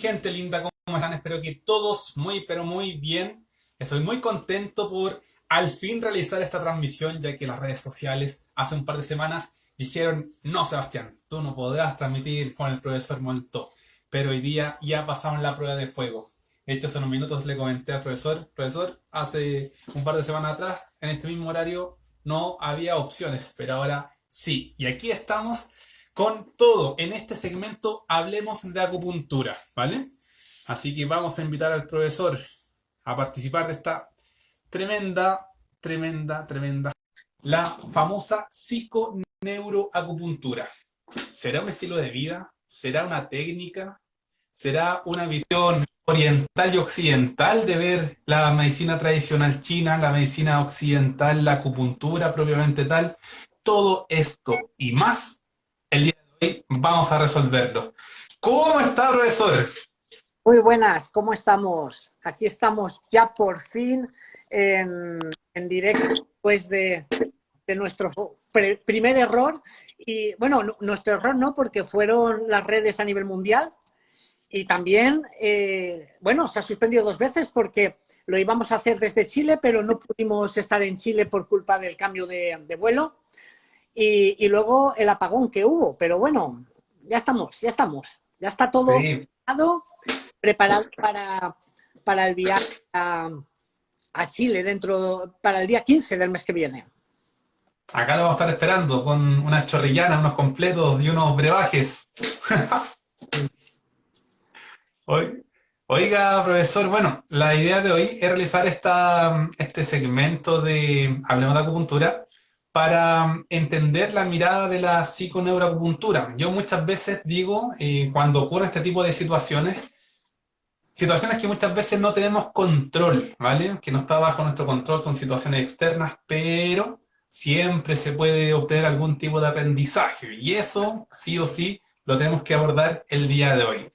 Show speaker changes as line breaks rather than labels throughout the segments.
Gente linda, ¿cómo están? Espero que todos muy, pero muy bien. Estoy muy contento por al fin realizar esta transmisión, ya que las redes sociales hace un par de semanas dijeron, no, Sebastián, tú no podrás transmitir con el profesor Molto. Pero hoy día ya pasamos la prueba de fuego. De hecho, hace unos minutos le comenté al profesor, hace un par de semanas atrás, en este mismo horario, no había opciones, pero ahora sí. Y aquí estamos con todo. En este segmento hablemos de acupuntura, ¿vale? Así que vamos a invitar al profesor a participar de esta tremenda, la famosa psiconeuroacupuntura. ¿Será un estilo de vida? ¿Será una técnica? ¿Será una visión oriental y occidental de ver la medicina tradicional china, la medicina occidental, la acupuntura propiamente tal? Todo esto y más, el día de hoy vamos a resolverlo. ¿Cómo está, profesor?
Muy buenas, ¿cómo estamos? Aquí estamos ya por fin en directo después de nuestro primer error. Y bueno, nuestro error no, porque fueron las redes a nivel mundial. Y también, bueno, se ha suspendido 2 veces porque lo íbamos a hacer desde Chile, pero no pudimos estar en Chile por culpa del cambio de vuelo. Y luego el apagón que hubo. Pero bueno, ya estamos. Ya está todo
Sí,
preparado para el viaje a Chile para el día 15 del mes que viene.
acá lo vamos a estar esperando con unas chorrillanas, unos completos y unos brebajes. Oiga, profesor, bueno, la idea de hoy es realizar este segmento de Hablemos de Acupuntura para entender la mirada de la psiconeuroacupuntura. Yo muchas veces digo, cuando ocurre este tipo de situaciones que muchas veces no tenemos control, ¿vale? Que no está bajo nuestro control, son situaciones externas, pero siempre se puede obtener algún tipo de aprendizaje y eso, sí o sí, lo tenemos que abordar el día de hoy.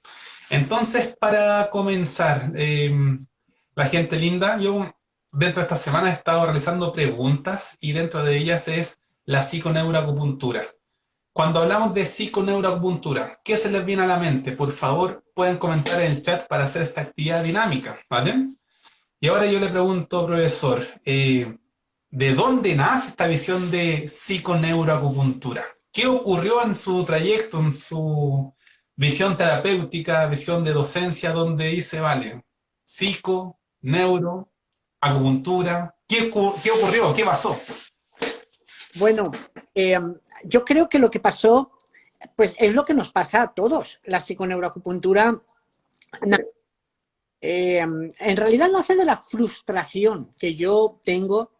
Entonces, para comenzar, la gente linda, yo dentro de esta semana he estado realizando preguntas y dentro de ellas es la psiconeuroacupuntura. Cuando hablamos de psiconeuroacupuntura, ¿qué se les viene a la mente? Por favor, pueden comentar en el chat para hacer esta actividad dinámica, ¿vale? Y ahora yo le pregunto, profesor, ¿de dónde nace esta visión de psiconeuroacupuntura? ¿Qué ocurrió en su trayecto, en su visión terapéutica, visión de docencia, donde dice, vale, psico, neuro, acupuntura? ¿Qué ocurrió? ¿Qué pasó?
Bueno, eh, yo creo que lo que pasó, pues es lo que nos pasa a todos. La psiconeuroacupuntura, en realidad nace de la frustración que yo tengo,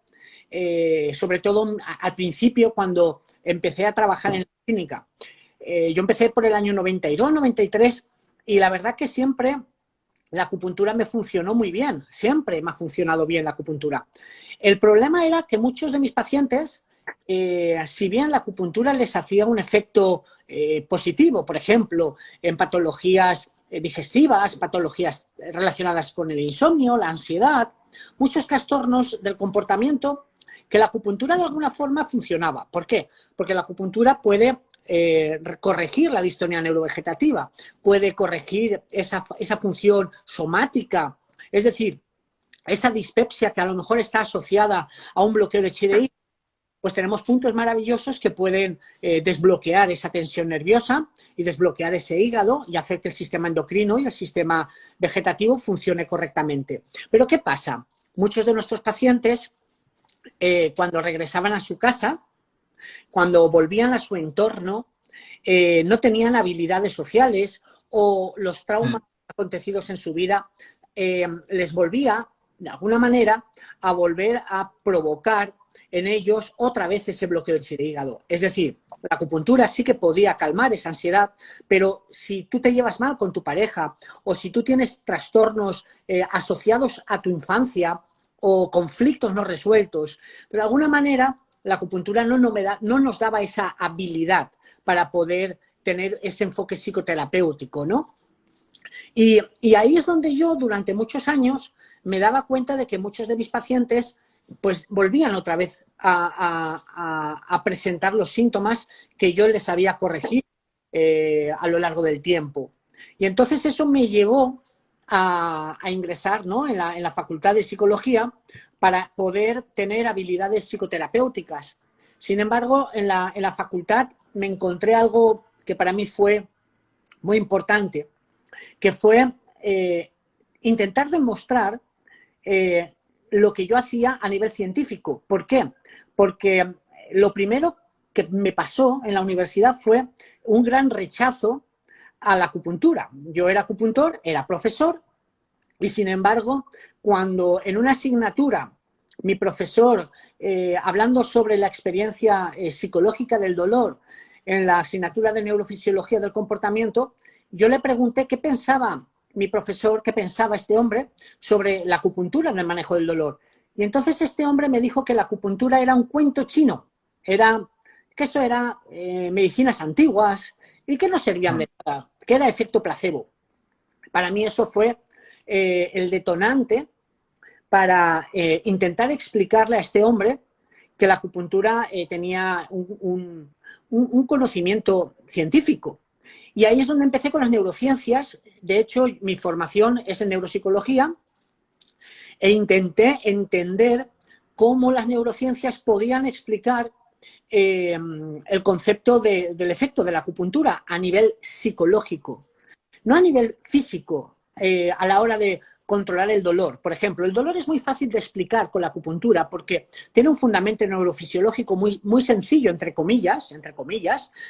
sobre todo al principio cuando empecé a trabajar en la clínica. Yo empecé por el año 92, 93 y la verdad que siempre la acupuntura me funcionó muy bien, siempre me ha funcionado bien la acupuntura. El problema era que muchos de mis pacientes, si bien la acupuntura les hacía un efecto positivo, por ejemplo, en patologías digestivas, patologías relacionadas con el insomnio, la ansiedad, muchos trastornos del comportamiento, que la acupuntura de alguna forma funcionaba. ¿Por qué? Porque la acupuntura puede corregir la distonía neurovegetativa, puede corregir esa función somática, es decir, esa dispepsia que a lo mejor está asociada a un bloqueo de chireí, pues tenemos puntos maravillosos que pueden desbloquear esa tensión nerviosa y desbloquear ese hígado y hacer que el sistema endocrino y el sistema vegetativo funcione correctamente. Pero ¿qué pasa? Muchos de nuestros pacientes, cuando regresaban a su casa, cuando volvían a su entorno, no tenían habilidades sociales o los traumas acontecidos en su vida les volvía, de alguna manera, a volver a provocar en ellos otra vez ese bloqueo del hígado. Es decir, la acupuntura sí que podía calmar esa ansiedad, pero si tú te llevas mal con tu pareja o si tú tienes trastornos asociados a tu infancia o conflictos no resueltos, de alguna manera la acupuntura no nos daba esa habilidad para poder tener ese enfoque psicoterapéutico, ¿no? Y ahí es donde yo durante muchos años me daba cuenta de que muchos de mis pacientes pues volvían otra vez a presentar los síntomas que yo les había corregido a lo largo del tiempo. Y entonces eso me llevó a ingresar, ¿no?, en la Facultad de Psicología para poder tener habilidades psicoterapéuticas. Sin embargo, en la facultad me encontré algo que para mí fue muy importante, que fue intentar demostrar lo que yo hacía a nivel científico. ¿Por qué? Porque lo primero que me pasó en la universidad fue un gran rechazo a la acupuntura. Yo era acupuntor, era profesor, y sin embargo, cuando en una asignatura mi profesor, hablando sobre la experiencia psicológica del dolor en la asignatura de neurofisiología del comportamiento, yo le pregunté qué pensaba mi profesor, qué pensaba este hombre sobre la acupuntura en el manejo del dolor. Y entonces este hombre me dijo que la acupuntura era un cuento chino, que eso era medicinas antiguas y que no servían de nada, que era efecto placebo. Para mí eso fue el detonante para intentar explicarle a este hombre que la acupuntura tenía un conocimiento científico. Y ahí es donde empecé con las neurociencias. De hecho, mi formación es en neuropsicología e intenté entender cómo las neurociencias podían explicar el concepto del efecto de la acupuntura a nivel psicológico, no a nivel físico, a la hora de controlar el dolor. Por ejemplo, el dolor es muy fácil de explicar con la acupuntura porque tiene un fundamento neurofisiológico muy sencillo, entre comillas,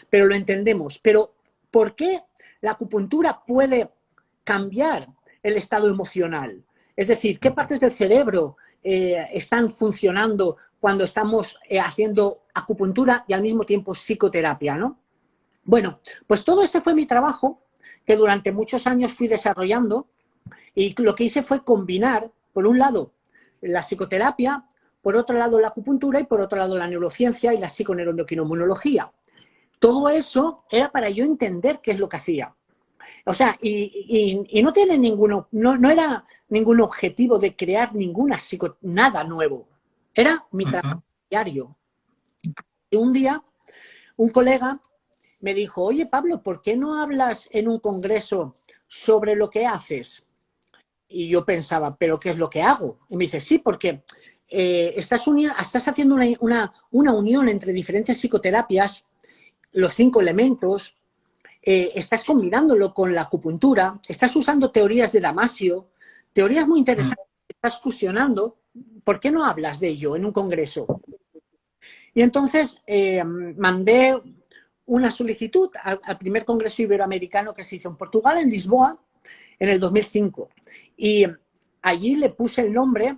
pero lo entendemos. Pero, ¿por qué la acupuntura puede cambiar el estado emocional? Es decir, ¿qué partes del cerebro están funcionando cuando estamos haciendo acupuntura y al mismo tiempo psicoterapia, ¿no? Bueno, pues todo ese fue mi trabajo que durante muchos años fui desarrollando, y lo que hice fue combinar, por un lado, la psicoterapia, por otro lado, la acupuntura y por otro lado, la neurociencia y la psiconeuroendocrinología. Todo eso era para yo entender qué es lo que hacía. O sea, y no tiene no era ningún objetivo de crear nada nuevo. Era mi trabajo diario. Y un día, un colega me dijo: oye, Pablo, ¿por qué no hablas en un congreso sobre lo que haces? Y yo pensaba, ¿pero qué es lo que hago? Y me dice, sí, porque estás haciendo una unión entre diferentes psicoterapias, los 5 elementos, estás combinándolo con la acupuntura, estás usando teorías de Damasio, teorías muy interesantes, estás fusionando. ¿Por qué no hablas de ello en un congreso? Y entonces mandé una solicitud al primer congreso iberoamericano que se hizo en Portugal, en Lisboa, en el 2005. Y allí le puse el nombre,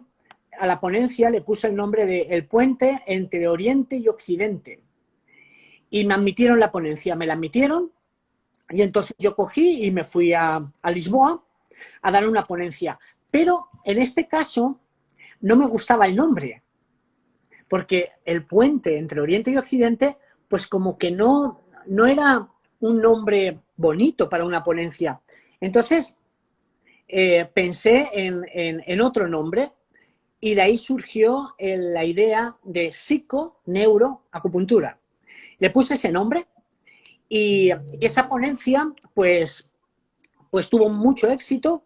a la ponencia le puse el nombre de El puente entre Oriente y Occidente. Y me admitieron la ponencia, me la admitieron, y entonces yo cogí y me fui a Lisboa a dar una ponencia. Pero en este caso no me gustaba el nombre, porque el puente entre Oriente y Occidente, pues como que no era un nombre bonito para una ponencia. Entonces pensé en otro nombre, y de ahí surgió la idea de psico-neuro-acupuntura. Le puse ese nombre y esa ponencia pues tuvo mucho éxito,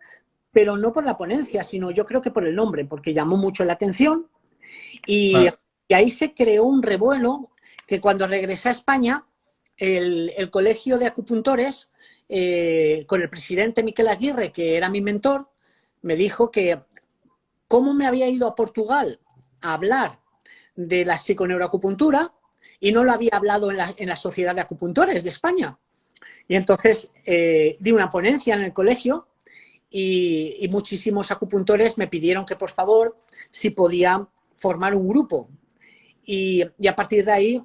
pero no por la ponencia, sino yo creo que por el nombre, porque llamó mucho la atención. Y ahí se creó un revuelo que cuando regresé a España, el colegio de acupuntores, con el presidente Miquel Aguirre, que era mi mentor, me dijo que cómo me había ido a Portugal a hablar de la psiconeuroacupuntura y no lo había hablado en la Sociedad de Acupuntores de España. Y entonces di una ponencia en el colegio y muchísimos acupuntores me pidieron que por favor si podía formar un grupo. Y a partir de ahí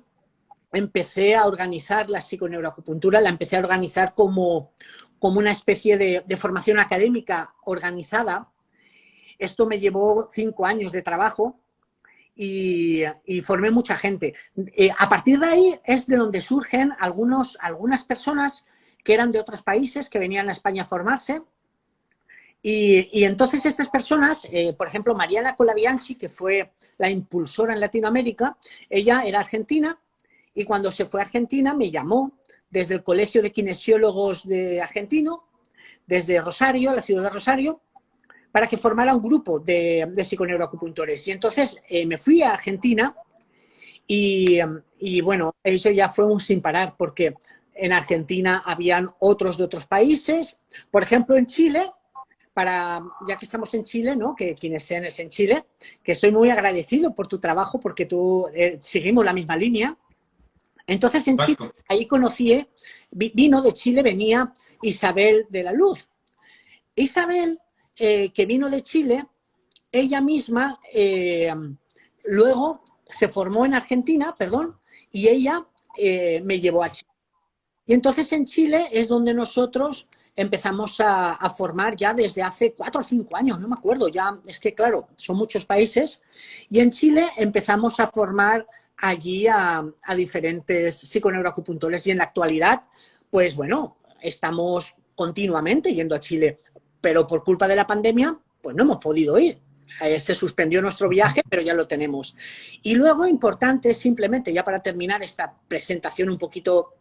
empecé a organizar la psiconeuroacupuntura, la empecé a organizar como una especie de formación académica organizada. Esto me llevó 5 años de trabajo y formé mucha gente. A partir de ahí es de donde surgen algunas personas que eran de otros países, que venían a España a formarse. Y entonces estas personas, por ejemplo, Mariana Colabianchi, que fue la impulsora en Latinoamérica, ella era argentina, y cuando se fue a Argentina me llamó desde el Colegio de Kinesiólogos de Argentino desde Rosario, la ciudad de Rosario, para que formara un grupo de psiconeuroacupuntores. Y entonces me fui a Argentina y bueno, eso ya fue un sin parar, porque en Argentina habían otros de otros países. Por ejemplo, en Chile, ya que estamos en Chile, ¿no? Que quienes sean es en Chile, que estoy muy agradecido por tu trabajo, porque tú seguimos la misma línea. Entonces en Chile,
Exacto.
ahí conocí, vino de Chile, venía Isabel de la Luz. Isabel, que vino de Chile, ella misma luego se formó en Argentina, perdón, y ella me llevó a Chile. Y entonces en Chile es donde nosotros empezamos a formar ya desde hace 4 o 5 años, no me acuerdo, ya es que claro, son muchos países, y en Chile empezamos a formar allí a diferentes psiconeuroacupuntores y en la actualidad, pues bueno, estamos continuamente yendo a Chile, pero por culpa de la pandemia, pues no hemos podido ir. Se suspendió nuestro viaje, pero ya lo tenemos. Y luego, importante, simplemente, ya para terminar esta presentación un poquito,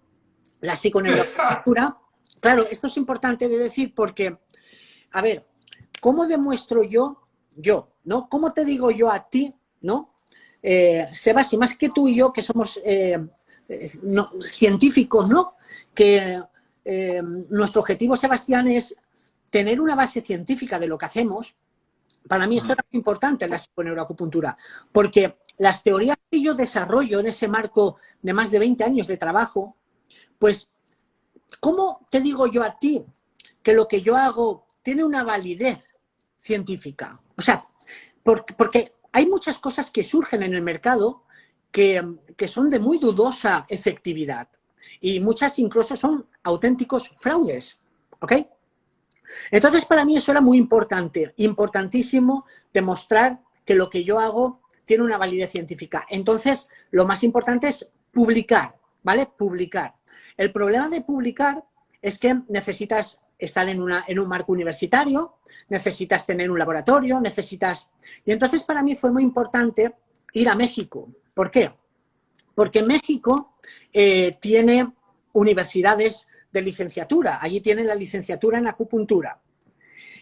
la psiconeuroacupuntura. Claro, esto es importante de decir porque, a ver, ¿cómo demuestro yo, ¿no? ¿Cómo te digo yo a ti, ¿no? Sebas, y más que tú y yo, que somos científicos, ¿no? Que nuestro objetivo, Sebastián, es tener una base científica de lo que hacemos. Para mí esto es muy importante en la psiconeuroacupuntura, porque las teorías que yo desarrollo en ese marco de más de 20 años de trabajo, pues, ¿cómo te digo yo a ti que lo que yo hago tiene una validez científica? O sea, porque hay muchas cosas que surgen en el mercado que son de muy dudosa efectividad y muchas incluso son auténticos fraudes, ¿ok? Entonces, para mí eso era muy importante, importantísimo demostrar que lo que yo hago tiene una validez científica. Entonces, lo más importante es publicar, ¿vale? Publicar. El problema de publicar es que necesitas estar en un marco universitario, necesitas tener un laboratorio, necesitas... Y entonces, para mí fue muy importante ir a México. ¿Por qué? Porque México tiene universidades de licenciatura. Allí tienen la licenciatura en acupuntura.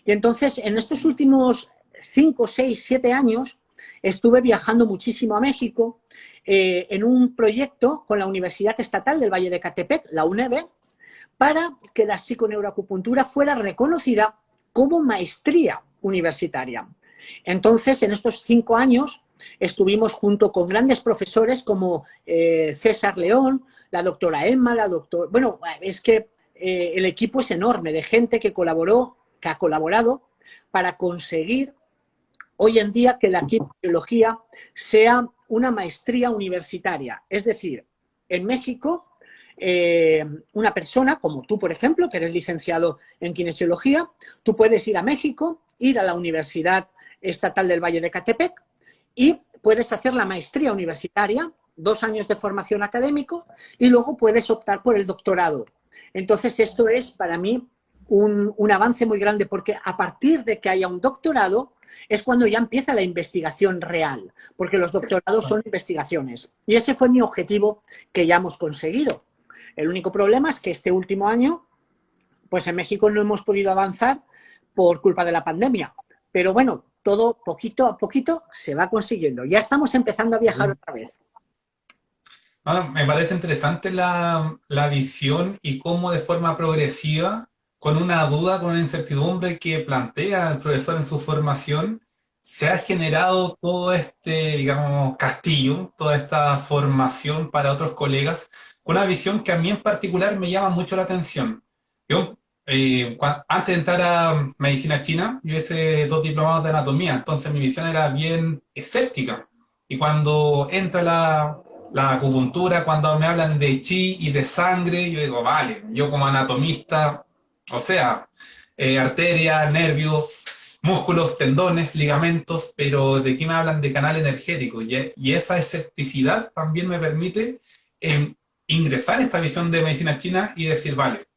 Y entonces, en estos últimos 5, 6, 7 años, estuve viajando muchísimo a México en un proyecto con la Universidad Estatal del Valle de Ecatepec, la UNEVE, para que la psiconeuroacupuntura fuera reconocida como maestría universitaria. Entonces, en estos 5 años, estuvimos junto con grandes profesores como César León, la doctora Emma, la doctora... Bueno, es que el equipo es enorme de gente que ha colaborado para conseguir hoy en día que la kinesiología sea una maestría universitaria. Es decir, en México, una persona como tú, por ejemplo, que eres licenciado en kinesiología, tú puedes ir a México, ir a la Universidad Estatal del Valle de Ecatepec y puedes hacer la maestría universitaria, 2 años de formación académico, y luego puedes optar por el doctorado. Entonces, esto es para mí un avance muy grande, porque a partir de que haya un doctorado es cuando ya empieza la investigación real, porque los doctorados son investigaciones. Y ese fue mi objetivo que ya hemos conseguido. El único problema es que este último año, pues en México no hemos podido avanzar por culpa de la pandemia. Pero bueno, todo poquito a poquito se va consiguiendo. Ya estamos empezando a viajar otra vez.
Me parece interesante la visión y cómo de forma progresiva, con una duda, con una incertidumbre que plantea el profesor en su formación, se ha generado todo este, digamos, castillo, toda esta formación para otros colegas, con una visión que a mí en particular me llama mucho la atención. Yo, antes de entrar a medicina china, yo hice 2 diplomados de anatomía, entonces mi visión era bien escéptica. Y cuando entra la acupuntura, cuando me hablan de chi y de sangre, yo digo, vale, yo como anatomista, o sea, arterias, nervios, músculos, tendones, ligamentos, pero ¿de qué me hablan de canal energético? Y esa escepticidad también me permite ingresar a esta visión de medicina china y decir, vale,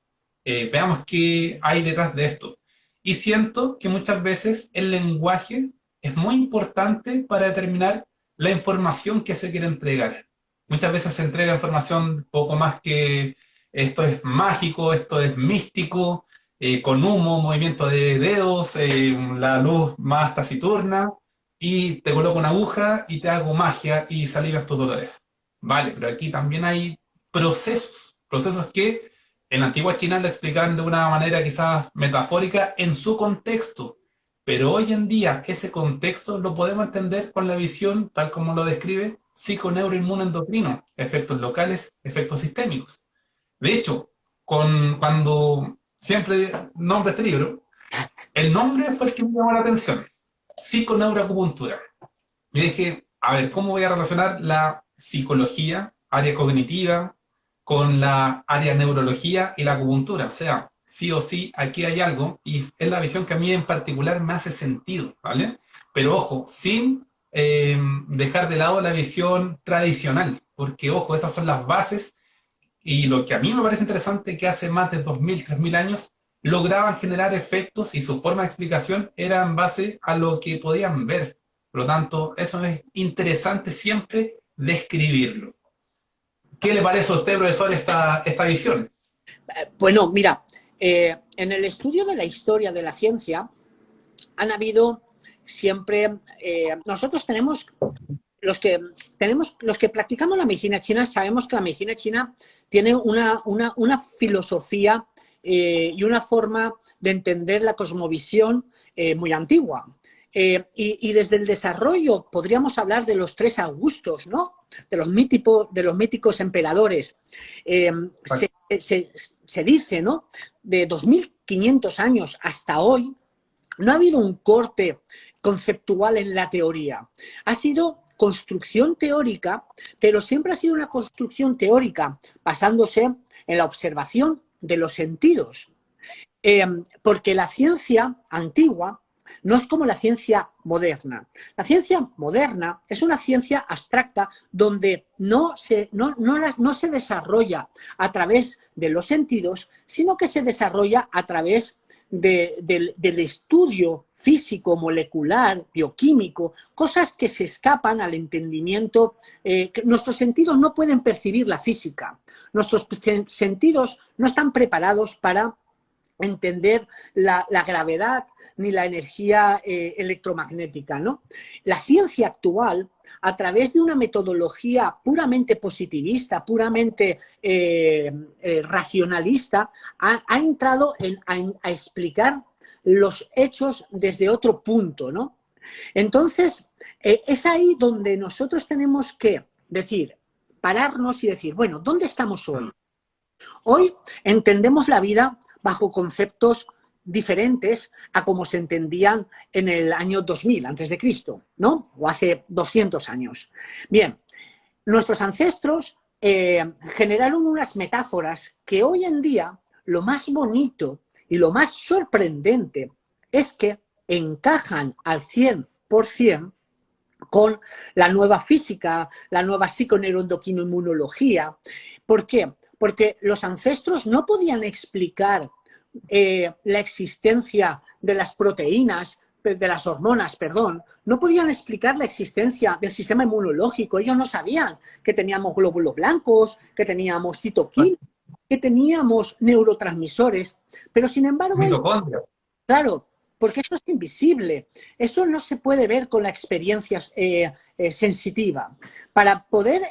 veamos qué hay detrás de esto. Y siento que muchas veces el lenguaje es muy importante para determinar la información que se quiere entregar. Muchas veces se entrega información poco más que esto es mágico, esto es místico, con humo, movimiento de dedos, la luz más taciturna, y te coloco una aguja y te hago magia y se alivian tus dolores. Vale, pero aquí también hay procesos que en la antigua China lo explicaban de una manera quizás metafórica en su contexto, pero hoy en día ese contexto lo podemos entender con la visión, tal como lo describe, psiconeuroinmunoendocrino, efectos locales, efectos sistémicos. De hecho, cuando siempre nombre este libro, el nombre fue el que me llamó la atención, psiconeuroacupuntura. Me dije, a ver, ¿cómo voy a relacionar la psicología, área cognitiva, con la área neurología y la acupuntura? O sea, sí o sí, aquí hay algo y es la visión que a mí en particular me hace sentido, ¿vale? Pero ojo, sin dejar de lado la visión tradicional, porque ojo, esas son las bases y lo que a mí me parece interesante que hace más de 2000, 3000 años lograban generar efectos y su forma de explicación era en base a lo que podían ver. Por lo tanto, eso es interesante siempre describirlo. ¿Qué le parece a usted, profesor, esta visión?
Bueno, mira, en el estudio de la historia de la ciencia han habido siempre, nosotros los que practicamos la medicina china, sabemos que la medicina china tiene una filosofía y una forma de entender la cosmovisión muy antigua. Y desde el desarrollo podríamos hablar de los tres Augustos, ¿no? De los míticos emperadores.
Vale.
Se dice, ¿no? De 2500 años hasta hoy, no ha habido un corte conceptual en la teoría. Ha sido construcción teórica, pero siempre ha sido una construcción teórica basándose en la observación de los sentidos. Porque la ciencia antigua no es como la ciencia moderna. La ciencia moderna es una ciencia abstracta donde no se desarrolla a través de los sentidos, sino que se desarrolla a través del estudio físico, molecular, bioquímico, cosas que se escapan al entendimiento, que nuestros sentidos no pueden percibir la física. Nuestros sentidos no están preparados para entender la gravedad ni la energía electromagnética, ¿no? La ciencia actual, a través de una metodología puramente positivista, puramente racionalista, ha entrado a explicar los hechos desde otro punto, ¿no? Entonces, es ahí donde nosotros tenemos que decir, pararnos y decir, bueno, ¿dónde estamos hoy? Hoy entendemos la vida bajo conceptos diferentes a como se entendían en el año 2000, antes de Cristo, ¿no? O hace 200 años. Bien, nuestros ancestros generaron unas metáforas que hoy en día lo más bonito y lo más sorprendente es que encajan al 100% con la nueva física, la nueva psiconeuroendocrinoinmunología. ¿Por qué? Porque los ancestros no podían explicar la existencia de las proteínas, de las hormonas, perdón, no podían explicar la existencia del sistema inmunológico. Ellos no sabían que teníamos glóbulos blancos, que teníamos citoquinas, que teníamos neurotransmisores, pero sin embargo,
Mitocondria.
claro, porque eso es invisible, eso no se puede ver con la experiencia sensitiva. Para poder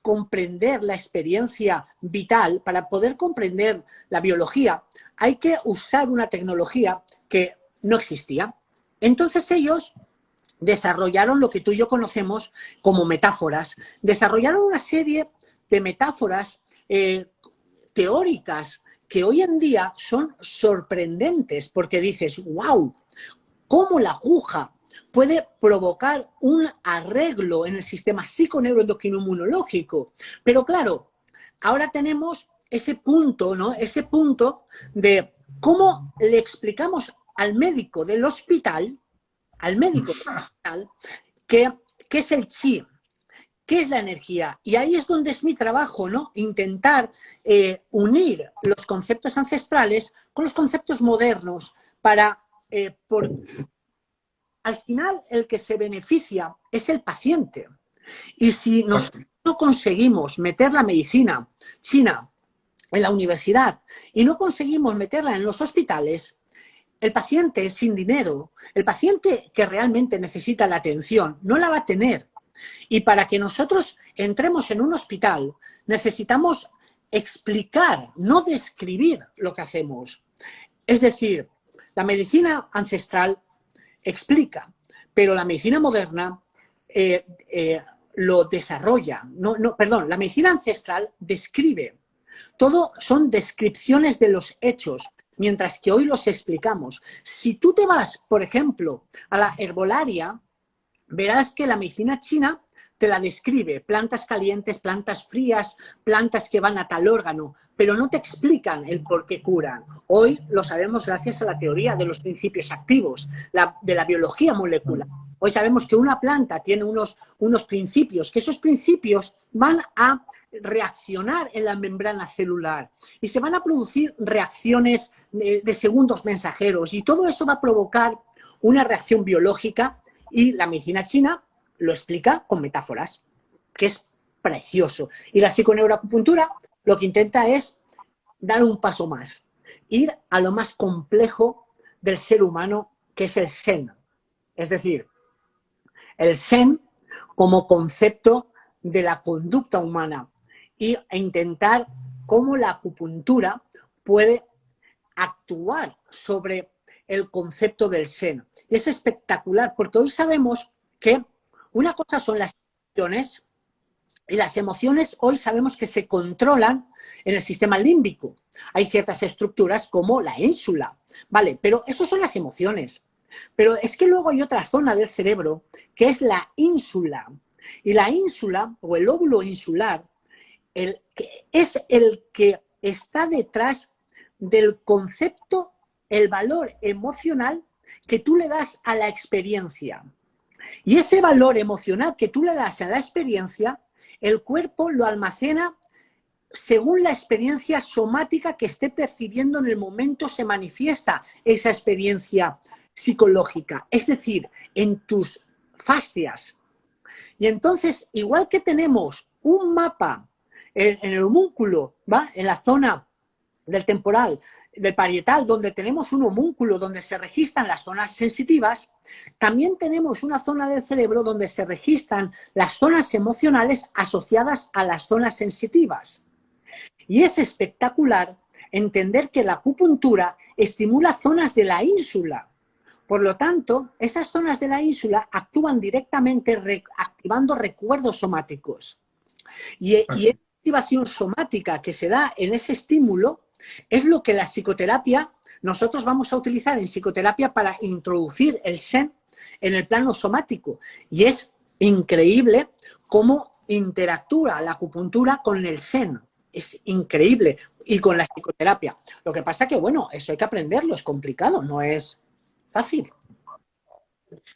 comprender la experiencia vital, para poder comprender la biología, hay que usar una tecnología que no existía. Entonces ellos desarrollaron lo que tú y yo conocemos como metáforas, desarrollaron una serie de metáforas teóricas que hoy en día son sorprendentes porque dices, wow, cómo la aguja puede provocar un arreglo en el sistema psiconeuroendocrino-inmunológico. Pero claro, ahora tenemos ese punto, ¿no? Ese punto de cómo le explicamos al médico del hospital, qué es el chi, qué es la energía. Y ahí es donde es mi trabajo, ¿no? Intentar unir los conceptos ancestrales con los conceptos modernos para... al final el que se beneficia es el paciente. Y si nosotros no conseguimos meter la medicina china en la universidad y no conseguimos meterla en los hospitales, el paciente sin dinero, el paciente que realmente necesita la atención, no la va a tener. Y para que nosotros entremos en un hospital, necesitamos explicar, no describir lo que hacemos. Es decir, la medicina ancestral explica, pero la medicina moderna lo desarrolla. Perdón, la medicina ancestral describe. Todo son descripciones de los hechos, mientras que hoy los explicamos. Si tú te vas, por ejemplo, a la herbolaria, verás que la medicina china te la describe, plantas calientes, plantas frías, plantas que van a tal órgano, pero no te explican el por qué curan. Hoy lo sabemos gracias a la teoría de los principios activos, de la biología molecular. Hoy sabemos que una planta tiene unos principios, que esos principios van a reaccionar en la membrana celular y se van a producir reacciones de segundos mensajeros y todo eso va a provocar una reacción biológica y la medicina china lo explica con metáforas, que es precioso. Y la psiconeuroacupuntura lo que intenta es dar un paso más, ir a lo más complejo del ser humano, que es el Zen. Es decir, el Zen como concepto de la conducta humana e intentar cómo la acupuntura puede actuar sobre el concepto del Zen. Y es espectacular porque hoy sabemos que una cosa son las emociones y las emociones hoy sabemos que se controlan en el sistema límbico. Hay ciertas estructuras como la ínsula, ¿vale? Pero eso son las emociones. Pero es que luego hay otra zona del cerebro que es la ínsula. Y la ínsula o el lóbulo insular es el que está detrás del concepto, el valor emocional que tú le das a la experiencia. Y ese valor emocional que tú le das a la experiencia, el cuerpo lo almacena según la experiencia somática que esté percibiendo en el momento se manifiesta esa experiencia psicológica, es decir, en tus fascias. Y entonces, igual que tenemos un mapa en el homúnculo, ¿va? En la zona del temporal, del parietal, donde tenemos un homúnculo donde se registran las zonas sensitivas, también tenemos una zona del cerebro donde se registran las zonas emocionales asociadas a las zonas sensitivas. Y es espectacular entender que la acupuntura estimula zonas de la ínsula. Por lo tanto, esas zonas de la ínsula actúan directamente activando recuerdos somáticos. Y esa activación somática que se da en ese estímulo es lo que la psicoterapia, nosotros vamos a utilizar en psicoterapia para introducir el Zen en el plano somático. Y es increíble cómo interactúa la acupuntura con el Zen. Es increíble. Y con la psicoterapia. Lo que pasa que, bueno, eso hay que aprenderlo, es complicado, no es fácil.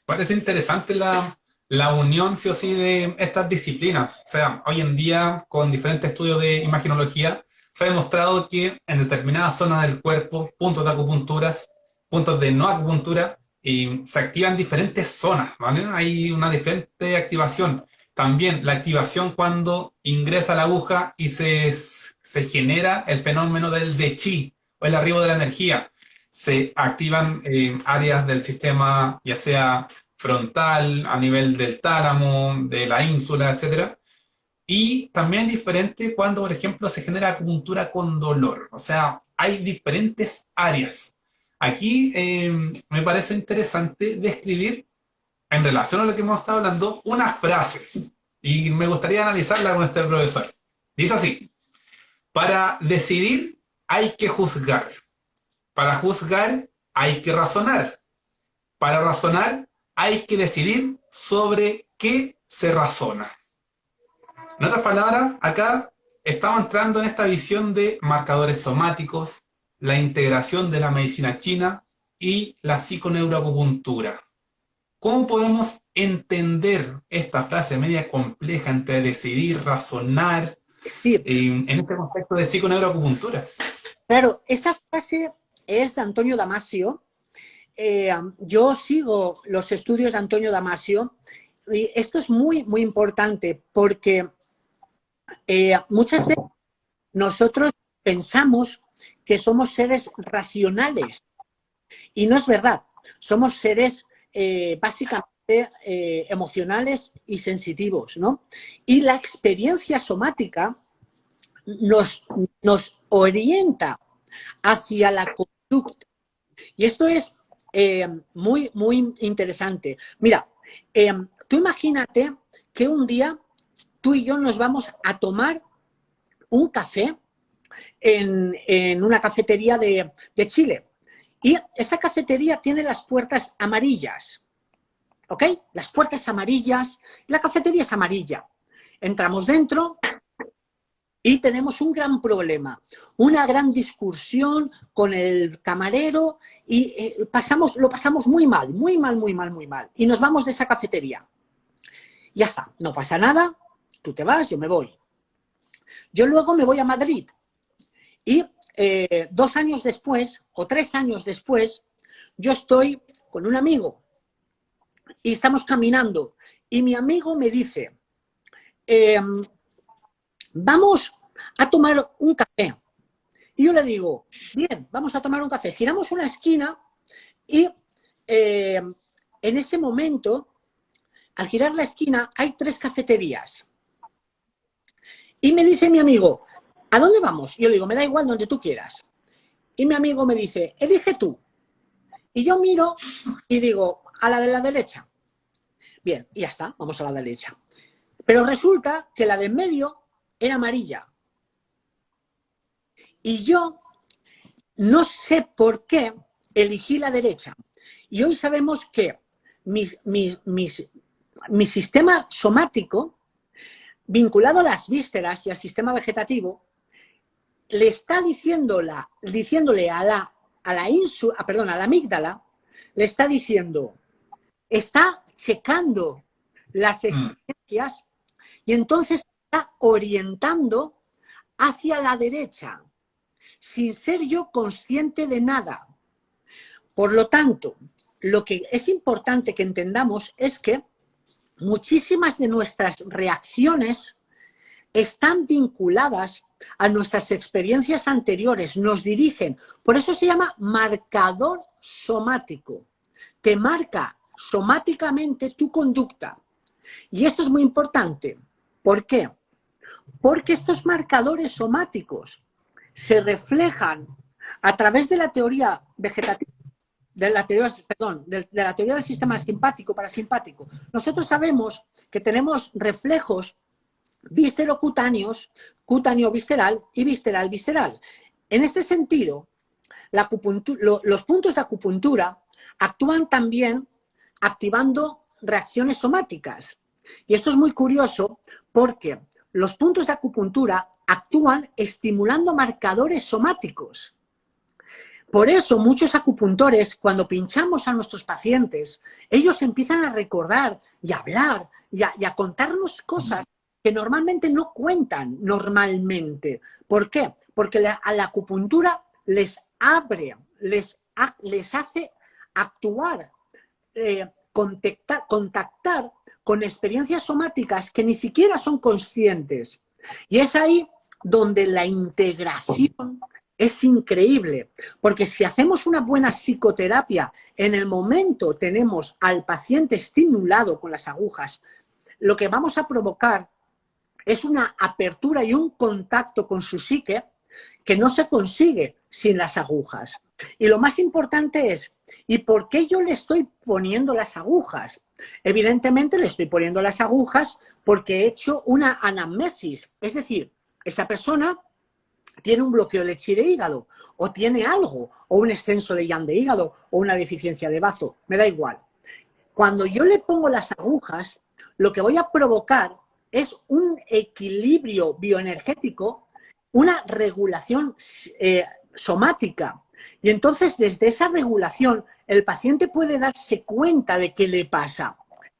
Parece interesante la unión, sí o sí, de estas disciplinas. O sea, hoy en día, con diferentes estudios de imagenología, se ha demostrado que en determinadas zonas del cuerpo, puntos de acupunturas, puntos de no acupuntura, y se activan diferentes zonas, ¿vale? Hay una diferente activación. También la activación cuando ingresa la aguja y se genera el fenómeno del de chi, o el arribo de la energía. Se activan áreas del sistema, ya sea frontal, a nivel del tálamo, de la ínsula, etcétera. Y también es diferente cuando, por ejemplo, se genera acupuntura con dolor. O sea, hay diferentes áreas. Aquí me parece interesante describir, en relación a lo que hemos estado hablando, una frase. Y me gustaría analizarla con este profesor. Dice así: para decidir hay que juzgar. Para juzgar hay que razonar. Para razonar hay que decidir sobre qué se razona. En otras palabras, acá estamos entrando en esta visión de marcadores somáticos, la integración de la medicina china y la psiconeuroacupuntura. ¿Cómo podemos entender esta frase media compleja entre decidir, razonar,
Sí,
en este contexto de psiconeuroacupuntura?
claro, esa frase es de Antonio Damasio. Yo sigo los estudios de Antonio Damasio y esto es muy, muy importante porque muchas veces nosotros pensamos que somos seres racionales y no es verdad. Somos seres básicamente emocionales y sensitivos, ¿no? Y la experiencia somática nos orienta hacia la conducta. Y esto es muy, muy interesante. Mira, tú imagínate que un día tú y yo nos vamos a tomar un café en una cafetería de Chile. Y esa cafetería tiene las puertas amarillas, ¿ok? Las puertas amarillas, la cafetería es amarilla. Entramos dentro y tenemos un gran problema, una gran discusión con el camarero y lo pasamos muy mal, muy mal, muy mal, muy mal. Y nos vamos de esa cafetería. Ya está, no pasa nada, tú te vas, yo me voy. Yo luego me voy a Madrid y 2 años después o 3 años después yo estoy con un amigo y estamos caminando y mi amigo me dice, vamos a tomar un café. Y yo le digo, bien, vamos a tomar un café. Giramos una esquina y en ese momento, al girar la esquina, hay 3 cafeterías. Y me dice mi amigo, ¿a dónde vamos? Y yo le digo, me da igual donde tú quieras. Y mi amigo me dice, elige tú. Y yo miro y digo, a la de la derecha. Bien, y ya está, vamos a la derecha. Pero resulta que la de en medio era amarilla. Y yo no sé por qué elegí la derecha. Y hoy sabemos que mi sistema somático, vinculado a las vísceras y al sistema vegetativo, le está diciéndole a la amígdala, le está diciendo, está checando las experiencias y entonces está orientando hacia la derecha, sin ser yo consciente de nada. Por lo tanto, lo que es importante que entendamos es que muchísimas de nuestras reacciones están vinculadas a nuestras experiencias anteriores, nos dirigen. Por eso se llama marcador somático. Te marca somáticamente tu conducta. Y esto es muy importante. ¿Por qué? Porque estos marcadores somáticos se reflejan a través de la teoría vegetativa, de la teoría del sistema simpático parasimpático. Nosotros sabemos que tenemos reflejos viscerocutáneos, cutáneo-visceral y visceral-visceral. En este sentido, los puntos de acupuntura actúan también activando reacciones somáticas. Y esto es muy curioso porque los puntos de acupuntura actúan estimulando marcadores somáticos. Por eso muchos acupuntores, cuando pinchamos a nuestros pacientes, ellos empiezan a recordar y a hablar y a contarnos cosas que normalmente no cuentan normalmente. ¿Por qué? Porque a la acupuntura les abre, les hace actuar, contactar con experiencias somáticas que ni siquiera son conscientes. Y es ahí donde la integración es increíble, porque si hacemos una buena psicoterapia, en el momento tenemos al paciente estimulado con las agujas, lo que vamos a provocar es una apertura y un contacto con su psique que no se consigue sin las agujas. Y lo más importante es, ¿y por qué yo le estoy poniendo las agujas? Evidentemente le estoy poniendo las agujas porque he hecho una anamnesis, es decir, esa persona tiene un bloqueo de leche de hígado, o tiene algo, o un exceso de yang de hígado, o una deficiencia de bazo, me da igual. Cuando yo le pongo las agujas, lo que voy a provocar es un equilibrio bioenergético, una regulación somática. Y entonces, desde esa regulación, el paciente puede darse cuenta de qué le pasa.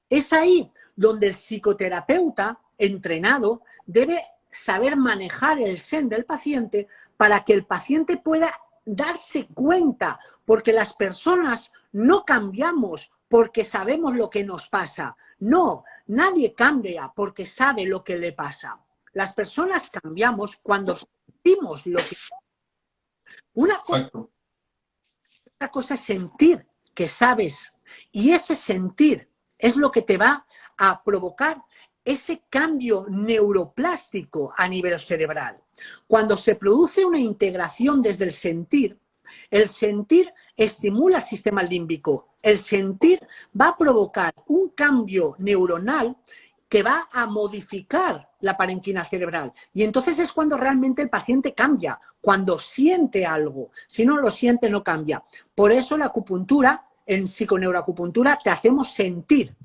Es ahí donde el psicoterapeuta entrenado debe saber manejar el zen del paciente para que el paciente pueda darse cuenta, porque las personas no cambiamos porque sabemos lo que nos pasa. No, nadie cambia porque sabe lo que le pasa. Las personas cambiamos cuando sentimos lo que... Una cosa,
Exacto.
otra cosa es sentir que sabes, y ese sentir es lo que te va a provocar ese cambio neuroplástico a nivel cerebral. Cuando se produce una integración desde el sentir estimula el sistema límbico. El sentir va a provocar un cambio neuronal que va a modificar la parenquima cerebral. Y entonces es cuando realmente el paciente cambia, cuando siente algo. Si no lo siente, no cambia. Por eso la acupuntura, en psiconeuroacupuntura, te hacemos sentir.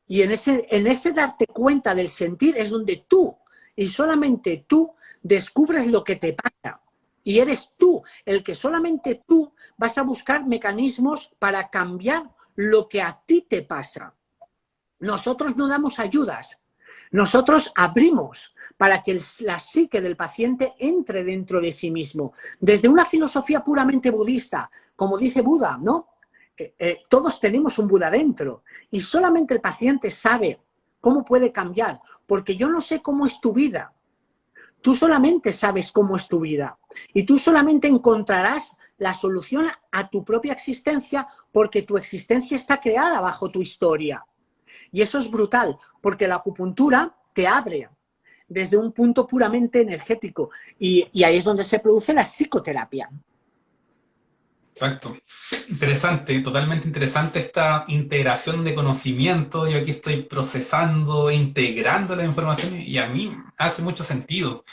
Y en ese darte cuenta del sentir es donde tú, y solamente tú, descubres lo que te pasa. Y eres tú el que solamente tú vas a buscar mecanismos para cambiar lo que a ti te pasa. Nosotros no damos ayudas, nosotros abrimos para que la psique del paciente entre dentro de sí mismo. Desde una filosofía puramente budista, como dice Buda, ¿no? Todos tenemos un Buda dentro y solamente el paciente sabe cómo puede cambiar, porque yo no sé cómo es tu vida. Tú solamente sabes cómo es tu vida y tú solamente encontrarás la solución a tu propia existencia porque tu existencia está creada bajo tu historia. Y eso es brutal, porque la acupuntura te abre desde un punto puramente energético y ahí es donde se produce la psicoterapia.
Exacto. Interesante, totalmente interesante esta integración de conocimiento. Yo aquí estoy procesando, e integrando la información y a mí hace mucho sentido.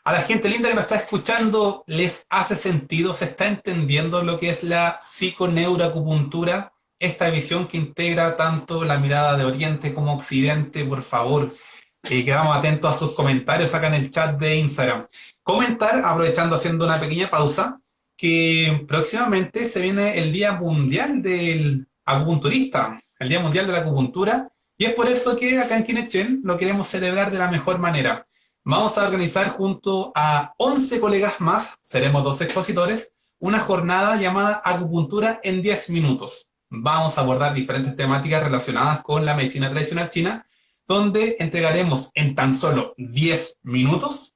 A la gente linda que nos está escuchando, ¿les hace sentido? ¿Se está entendiendo lo que es la psiconeuroacupuntura? Esta visión que integra tanto la mirada de Oriente como Occidente, por favor, quedamos atentos a sus comentarios acá en el chat de Instagram. Comentar, aprovechando haciendo una pequeña pausa, que próximamente se viene el Día Mundial del Acupunturista, el Día Mundial de la Acupuntura, y es por eso que acá en Quinechén lo queremos celebrar de la mejor manera. Vamos a organizar junto a 11 colegas más, seremos 2 expositores, una jornada llamada Acupuntura en 10 minutos. Vamos a abordar diferentes temáticas relacionadas con la medicina tradicional china, donde entregaremos en tan solo 10 minutos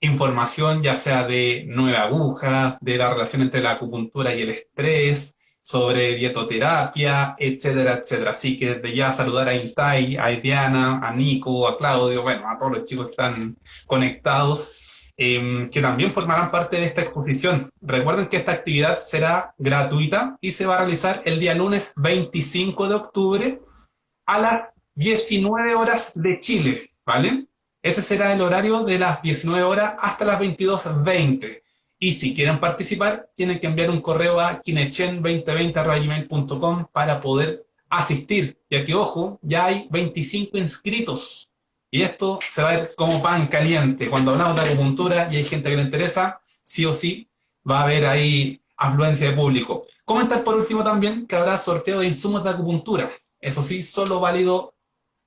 información ya sea de 9 agujas, de la relación entre la acupuntura y el estrés, sobre dietoterapia, etcétera, etcétera. Así que desde ya saludar a Intai, a Diana, a Nico, a Claudio, bueno, a todos los chicos que están conectados, que también formarán parte de esta exposición. Recuerden que esta actividad será gratuita y se va a realizar el día lunes 25 de octubre a las 19 horas de Chile, ¿vale? Ese será el horario de las 19 horas hasta las 22:20. Y si quieren participar, tienen que enviar un correo a kinechen2020@gmail.com para poder asistir. Ya que, ojo, ya hay 25 inscritos. Y esto se va a ver como pan caliente. Cuando hablamos de acupuntura y hay gente que le interesa, sí o sí va a haber ahí afluencia de público. Comentar por último también que habrá sorteo de insumos de acupuntura. Eso sí, solo válido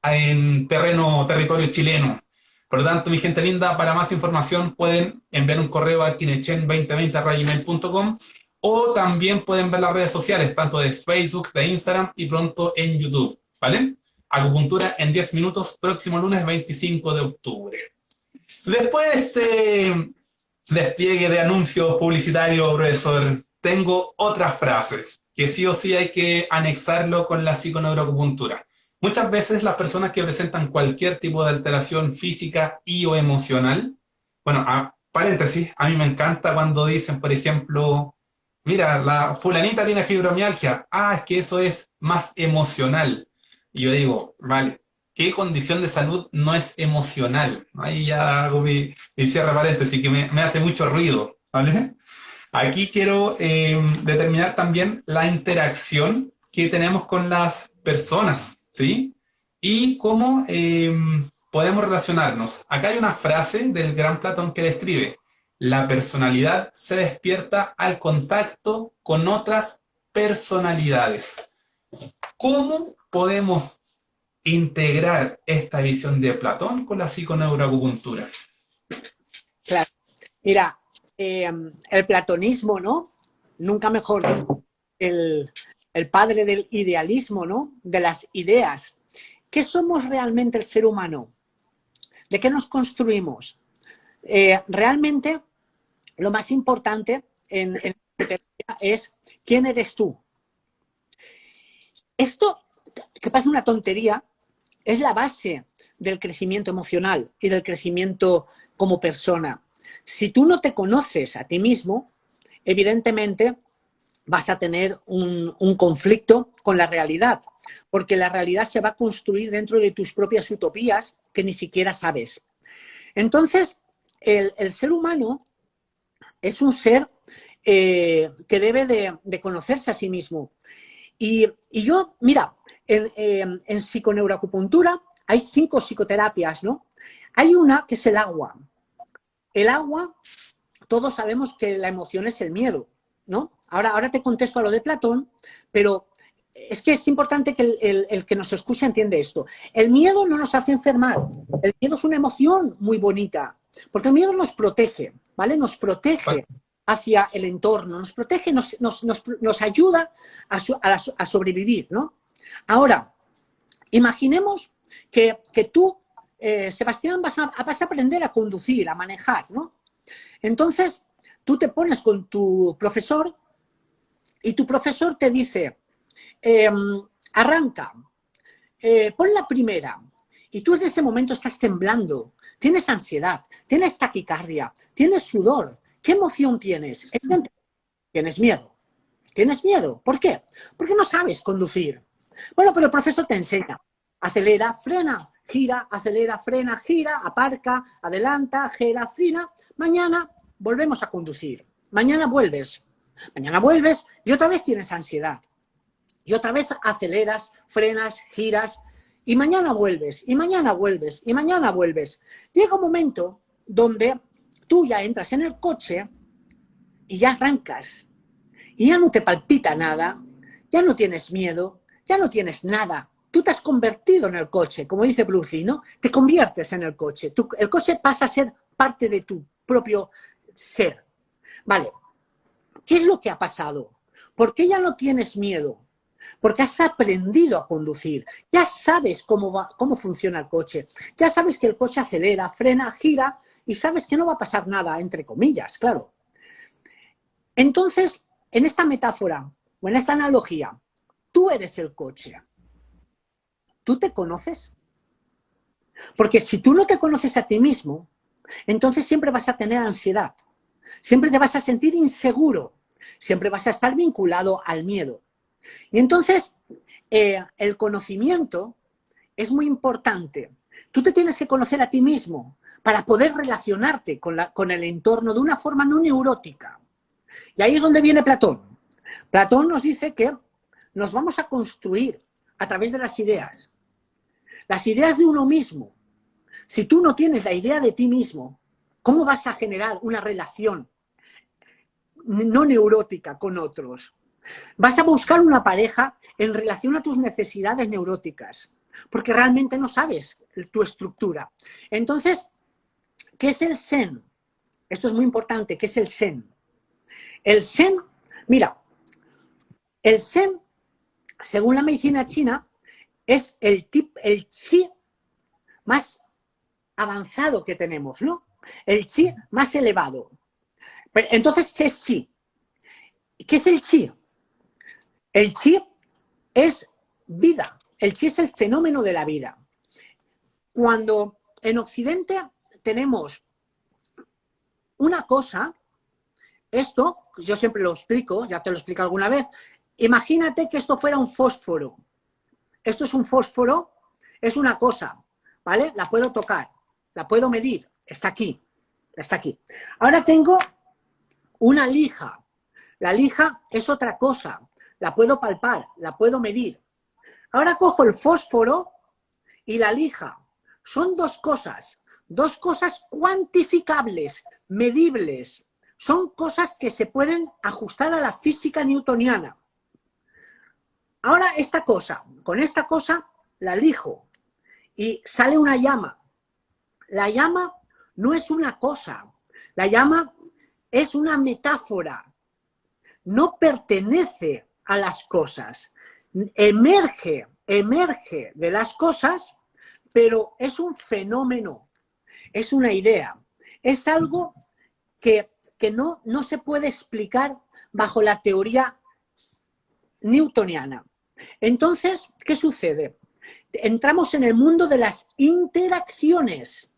en territorio chileno. Por lo tanto, mi gente linda, para más información pueden enviar un correo a kinechen2020@gmail.com o también pueden ver las redes sociales, tanto de Facebook, de Instagram y pronto en YouTube, ¿vale? Acupuntura en 10 minutos, próximo lunes 25 de octubre. Después de este despliegue de anuncios publicitarios, profesor, tengo otra frase que sí o sí hay que anexarlo con la psiconeuroacupuntura. Muchas veces las personas que presentan cualquier tipo de alteración física y o emocional, bueno, paréntesis, a mí me encanta cuando dicen, por ejemplo, mira, la fulanita tiene fibromialgia, es que eso es más emocional. Y yo digo, vale, ¿qué condición de salud no es emocional? Ahí ya hago mi cierre paréntesis, que me hace mucho ruido, ¿vale? Aquí quiero determinar también la interacción que tenemos con las personas, ¿sí? Y cómo podemos relacionarnos. Acá hay una frase del gran Platón que describe: la personalidad se despierta al contacto con otras personalidades. ¿Cómo podemos integrar esta visión de Platón con la psiconeuroacupuntura?
Claro. Mira, el platonismo, ¿no? Nunca mejor dicho, el padre del idealismo, ¿no? De las ideas. ¿Qué somos realmente el ser humano? ¿De qué nos construimos? Realmente lo más importante en es quién eres tú. Esto, que parece una tontería, es la base del crecimiento emocional y del crecimiento como persona. Si tú no te conoces a ti mismo, evidentemente vas a tener un conflicto con la realidad, porque la realidad se va a construir dentro de tus propias utopías que ni siquiera sabes. Entonces, el ser humano es un ser que debe de conocerse a sí mismo. Y yo, mira, en psiconeuroacupuntura hay 5 psicoterapias, ¿no? Hay una que es el agua. El agua, todos sabemos que la emoción es el miedo, ¿no? Ahora te contesto a lo de Platón, pero es que es importante que el que nos escucha entiende esto. El miedo no nos hace enfermar. El miedo es una emoción muy bonita, porque el miedo nos protege, ¿vale? Nos protege hacia el entorno, nos protege, nos ayuda a sobrevivir, ¿no? Ahora, imaginemos que tú, Sebastián, vas a aprender a conducir, a manejar, ¿no? Entonces, tú te pones con tu profesor y tu profesor te dice, arranca, pon la primera. Y tú en ese momento estás temblando, tienes ansiedad, tienes taquicardia, tienes sudor. ¿Qué emoción tienes? Tienes miedo. ¿Tienes miedo? ¿Por qué? Porque no sabes conducir. Bueno, pero el profesor te enseña. Acelera, frena, gira, acelera, frena, gira, aparca, adelanta, gira, frena. Mañana volvemos a conducir. Mañana vuelves. Mañana vuelves y otra vez tienes ansiedad. Y otra vez aceleras, frenas, giras. Y mañana vuelves, y mañana vuelves, y mañana vuelves. Llega un momento donde tú ya entras en el coche y ya arrancas. Y ya no te palpita nada, ya no tienes miedo, ya no tienes nada. Tú te has convertido en el coche, como dice Bruce Lee, ¿no? Te conviertes en el coche. El coche pasa a ser parte de tu propio ser. Vale, ¿qué es lo que ha pasado? ¿Por qué ya no tienes miedo? Porque has aprendido a conducir. Ya sabes cómo funciona el coche. Ya sabes que el coche acelera, frena, gira y sabes que no va a pasar nada, entre comillas, claro. Entonces, en esta metáfora o en esta analogía, tú eres el coche. ¿Tú te conoces? Porque si tú no te conoces a ti mismo, entonces siempre vas a tener ansiedad. Siempre te vas a sentir inseguro. Siempre vas a estar vinculado al miedo. Y entonces, el conocimiento es muy importante. Tú te tienes que conocer a ti mismo para poder relacionarte con el entorno de una forma no neurótica. Y ahí es donde viene Platón. Platón nos dice que nos vamos a construir a través de las ideas. Las ideas de uno mismo. Si tú no tienes la idea de ti mismo, ¿cómo vas a generar una relación no neurótica con otros? Vas a buscar una pareja en relación a tus necesidades neuróticas, porque realmente no sabes tu estructura. Entonces, ¿qué es el Zen? Esto es muy importante. ¿Qué es el Zen? El Zen, mira, el Zen, según la medicina china, es el chi más avanzado que tenemos, ¿no? El chi más elevado. Entonces, ¿qué es chi? ¿Qué es el chi? El chi es vida. El chi es el fenómeno de la vida. Cuando en Occidente tenemos una cosa, esto, yo siempre lo explico, ya te lo explico alguna vez, imagínate que esto fuera un fósforo. Esto es un fósforo, es una cosa, ¿vale? La puedo tocar, la puedo medir, está aquí, está aquí. Ahora tengo una lija. La lija es otra cosa, la puedo palpar, la puedo medir. Ahora cojo el fósforo y la lija. Son dos cosas cuantificables, medibles. Son cosas que se pueden ajustar a la física newtoniana. Ahora con esta cosa la lijo y sale una llama. La llama no es una cosa, la llama es una metáfora. No pertenece a las cosas. Emerge de las cosas, pero es un fenómeno, es una idea, es algo que que no se puede explicar bajo la teoría newtoniana. Entonces, ¿qué sucede? Entramos en el mundo de las interacciones.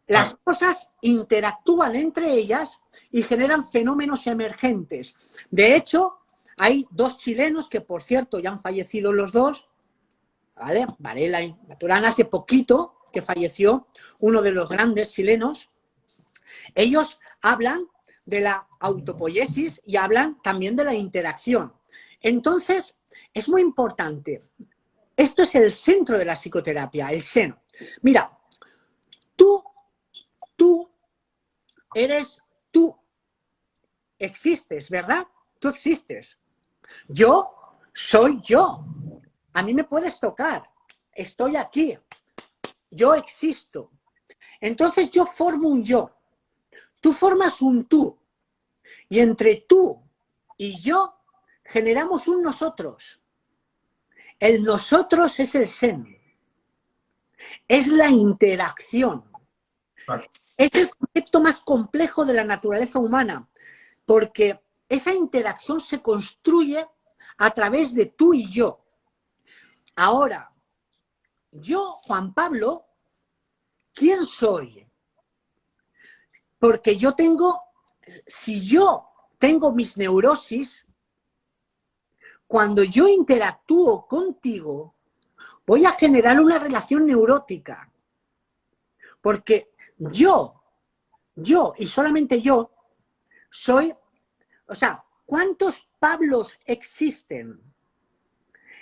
Las cosas interactúan entre ellas y generan fenómenos emergentes. De hecho, hay dos chilenos que, por cierto, ya han fallecido los dos, ¿vale? Varela y Maturana, hace poquito que falleció uno de los grandes chilenos. Ellos hablan de la autopoiesis y hablan también de la interacción. Entonces, es muy importante. Esto es el centro de la psicoterapia, el seno. Mira, tú eres tú. Existes, ¿verdad? Tú existes. Yo soy yo. A mí me puedes tocar. Estoy aquí. Yo existo. Entonces yo formo un yo. Tú formas un tú. Y entre tú y yo generamos un nosotros. El nosotros es el sen. Es la interacción.
Vale.
Es el concepto más complejo de la naturaleza humana, porque esa interacción se construye a través de tú y yo. Ahora, yo, Juan Pablo, ¿quién soy? Porque si yo tengo mis neurosis, cuando yo interactúo contigo, voy a generar una relación neurótica. Porque yo y solamente yo soy, o sea, ¿cuántos Pablos existen?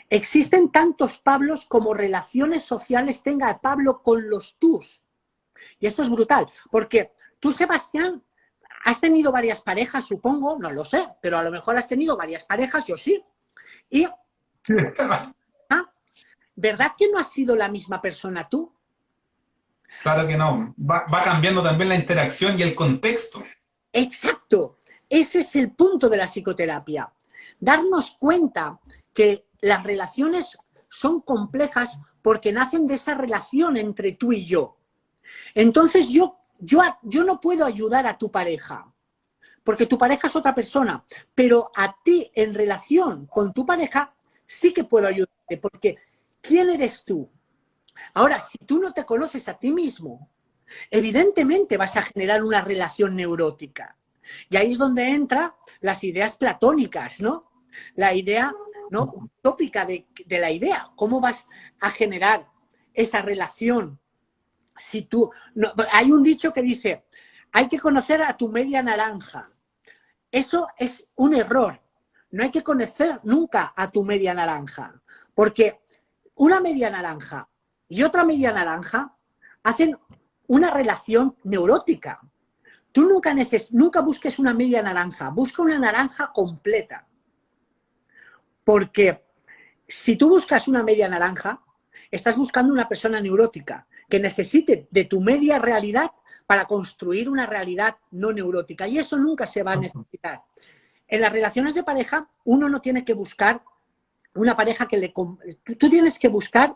Existen tantos Pablos como relaciones sociales tenga Pablo con los tús. Y esto es brutal, porque tú, Sebastián, has tenido varias parejas, supongo, no lo sé, pero a lo mejor has tenido varias parejas, yo sí. Y, ¿verdad que no has sido la misma persona tú?
Claro que no. Va cambiando también la interacción y el contexto.
Exacto. Ese es el punto de la psicoterapia. Darnos cuenta que las relaciones son complejas porque nacen de esa relación entre tú y yo. Entonces yo no puedo ayudar a tu pareja, porque tu pareja es otra persona, pero a ti en relación con tu pareja sí que puedo ayudarte, porque ¿quién eres tú? Ahora, si tú no te conoces a ti mismo, evidentemente vas a generar una relación neurótica. Y ahí es donde entran las ideas platónicas, ¿no? La idea, ¿no?, utópica de la idea. ¿Cómo vas a generar esa relación? Si tú... No, hay un dicho que dice, hay que conocer a tu media naranja. Eso es un error. No hay que conocer nunca a tu media naranja. Porque una media naranja y otra media naranja hacen una relación neurótica. Tú nunca busques una media naranja, busca una naranja completa. Porque si tú buscas una media naranja, estás buscando una persona neurótica que necesite de tu media realidad para construir una realidad no neurótica. Y eso nunca se va a necesitar. En las relaciones de pareja, uno no tiene que buscar una pareja que le... Tú tienes que buscar...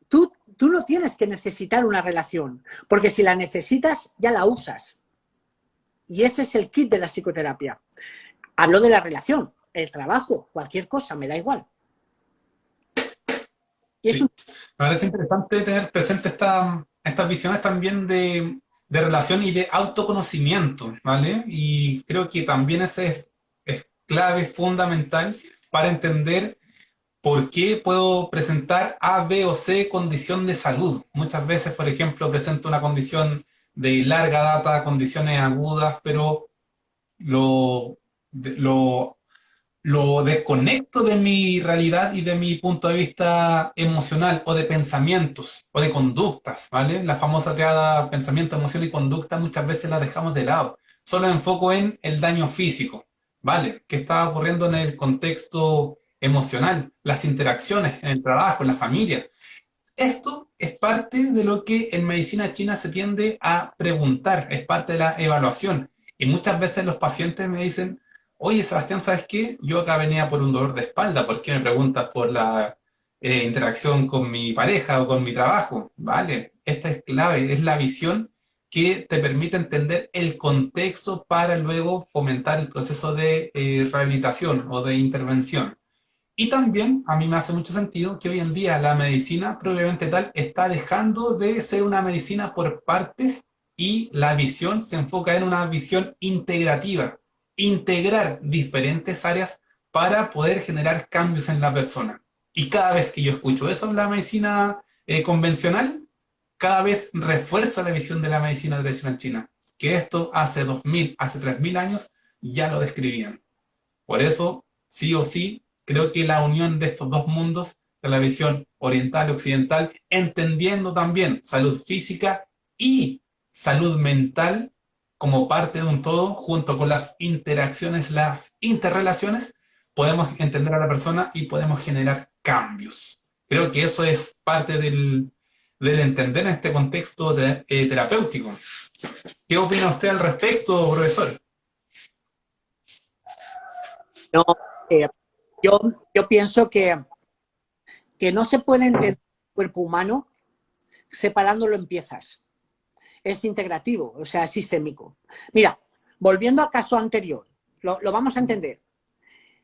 Tú no tienes que necesitar una relación, porque si la necesitas, ya la usas. Y ese es el kit de la psicoterapia. Hablo de la relación, el trabajo, cualquier cosa, me da igual. Y
Sí. Me parece interesante tener presente estas visiones también de relación y de autoconocimiento, ¿vale? Y creo que también ese es clave, fundamental para entender por qué puedo presentar A, B o C condición de salud. Muchas veces, por ejemplo, presento una condición de larga data, condiciones agudas, pero lo lo desconecto de mi realidad y de mi punto de vista emocional o de pensamientos o de conductas, ¿vale? La famosa triada pensamiento, emoción y conducta muchas veces la dejamos de lado. Solo enfoco en el daño físico, ¿vale? ¿Qué está ocurriendo en el contexto emocional? Las interacciones en el trabajo, en la familia. Esto es parte de lo que en medicina china se tiende a preguntar, es parte de la evaluación. Y muchas veces los pacientes me dicen, oye, Sebastián, ¿sabes qué? Yo acá venía por un dolor de espalda, ¿por qué me preguntas por la interacción con mi pareja o con mi trabajo? Vale, esta es clave, es la visión que te permite entender el contexto para luego fomentar el proceso de rehabilitación o de intervención. Y también a mí me hace mucho sentido que hoy en día la medicina propiamente tal está dejando de ser una medicina por partes y la visión se enfoca en una visión integrativa, integrar diferentes áreas para poder generar cambios en la persona. Y cada vez que yo escucho eso en la medicina convencional, cada vez refuerzo la visión de la medicina tradicional china, que esto hace 2000, hace 3000 años ya lo describían. Por eso, sí o sí, creo que la unión de estos dos mundos, de la visión oriental y occidental, entendiendo también salud física y salud mental como parte de un todo, junto con las interacciones, las interrelaciones, podemos entender a la persona y podemos generar cambios. Creo que eso es parte del entender en este contexto terapéutico. ¿Qué opina usted al respecto, profesor?
No, eh, yo pienso que no se puede entender el cuerpo humano separándolo en piezas. Es integrativo, o sea, es sistémico. Mira, volviendo al caso anterior, lo vamos a entender.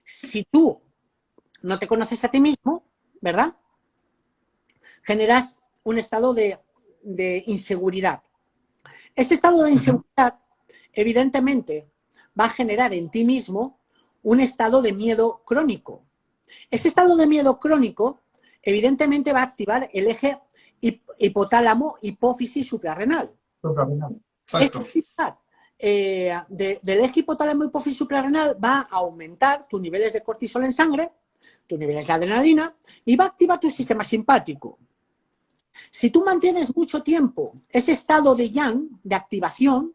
Si tú no te conoces a ti mismo, ¿verdad? Generas un estado de inseguridad. Ese estado de inseguridad, evidentemente, va a generar en ti mismo un estado de miedo crónico. Ese estado de miedo crónico, evidentemente, va a activar el eje hipotálamo, hipófisis suprarrenal. Esta actividad del eje hipotálamo, hipófisis suprarrenal va a aumentar tus niveles de cortisol en sangre, tus niveles de adrenalina y va a activar tu sistema simpático. Si tú mantienes mucho tiempo ese estado de yang, de activación,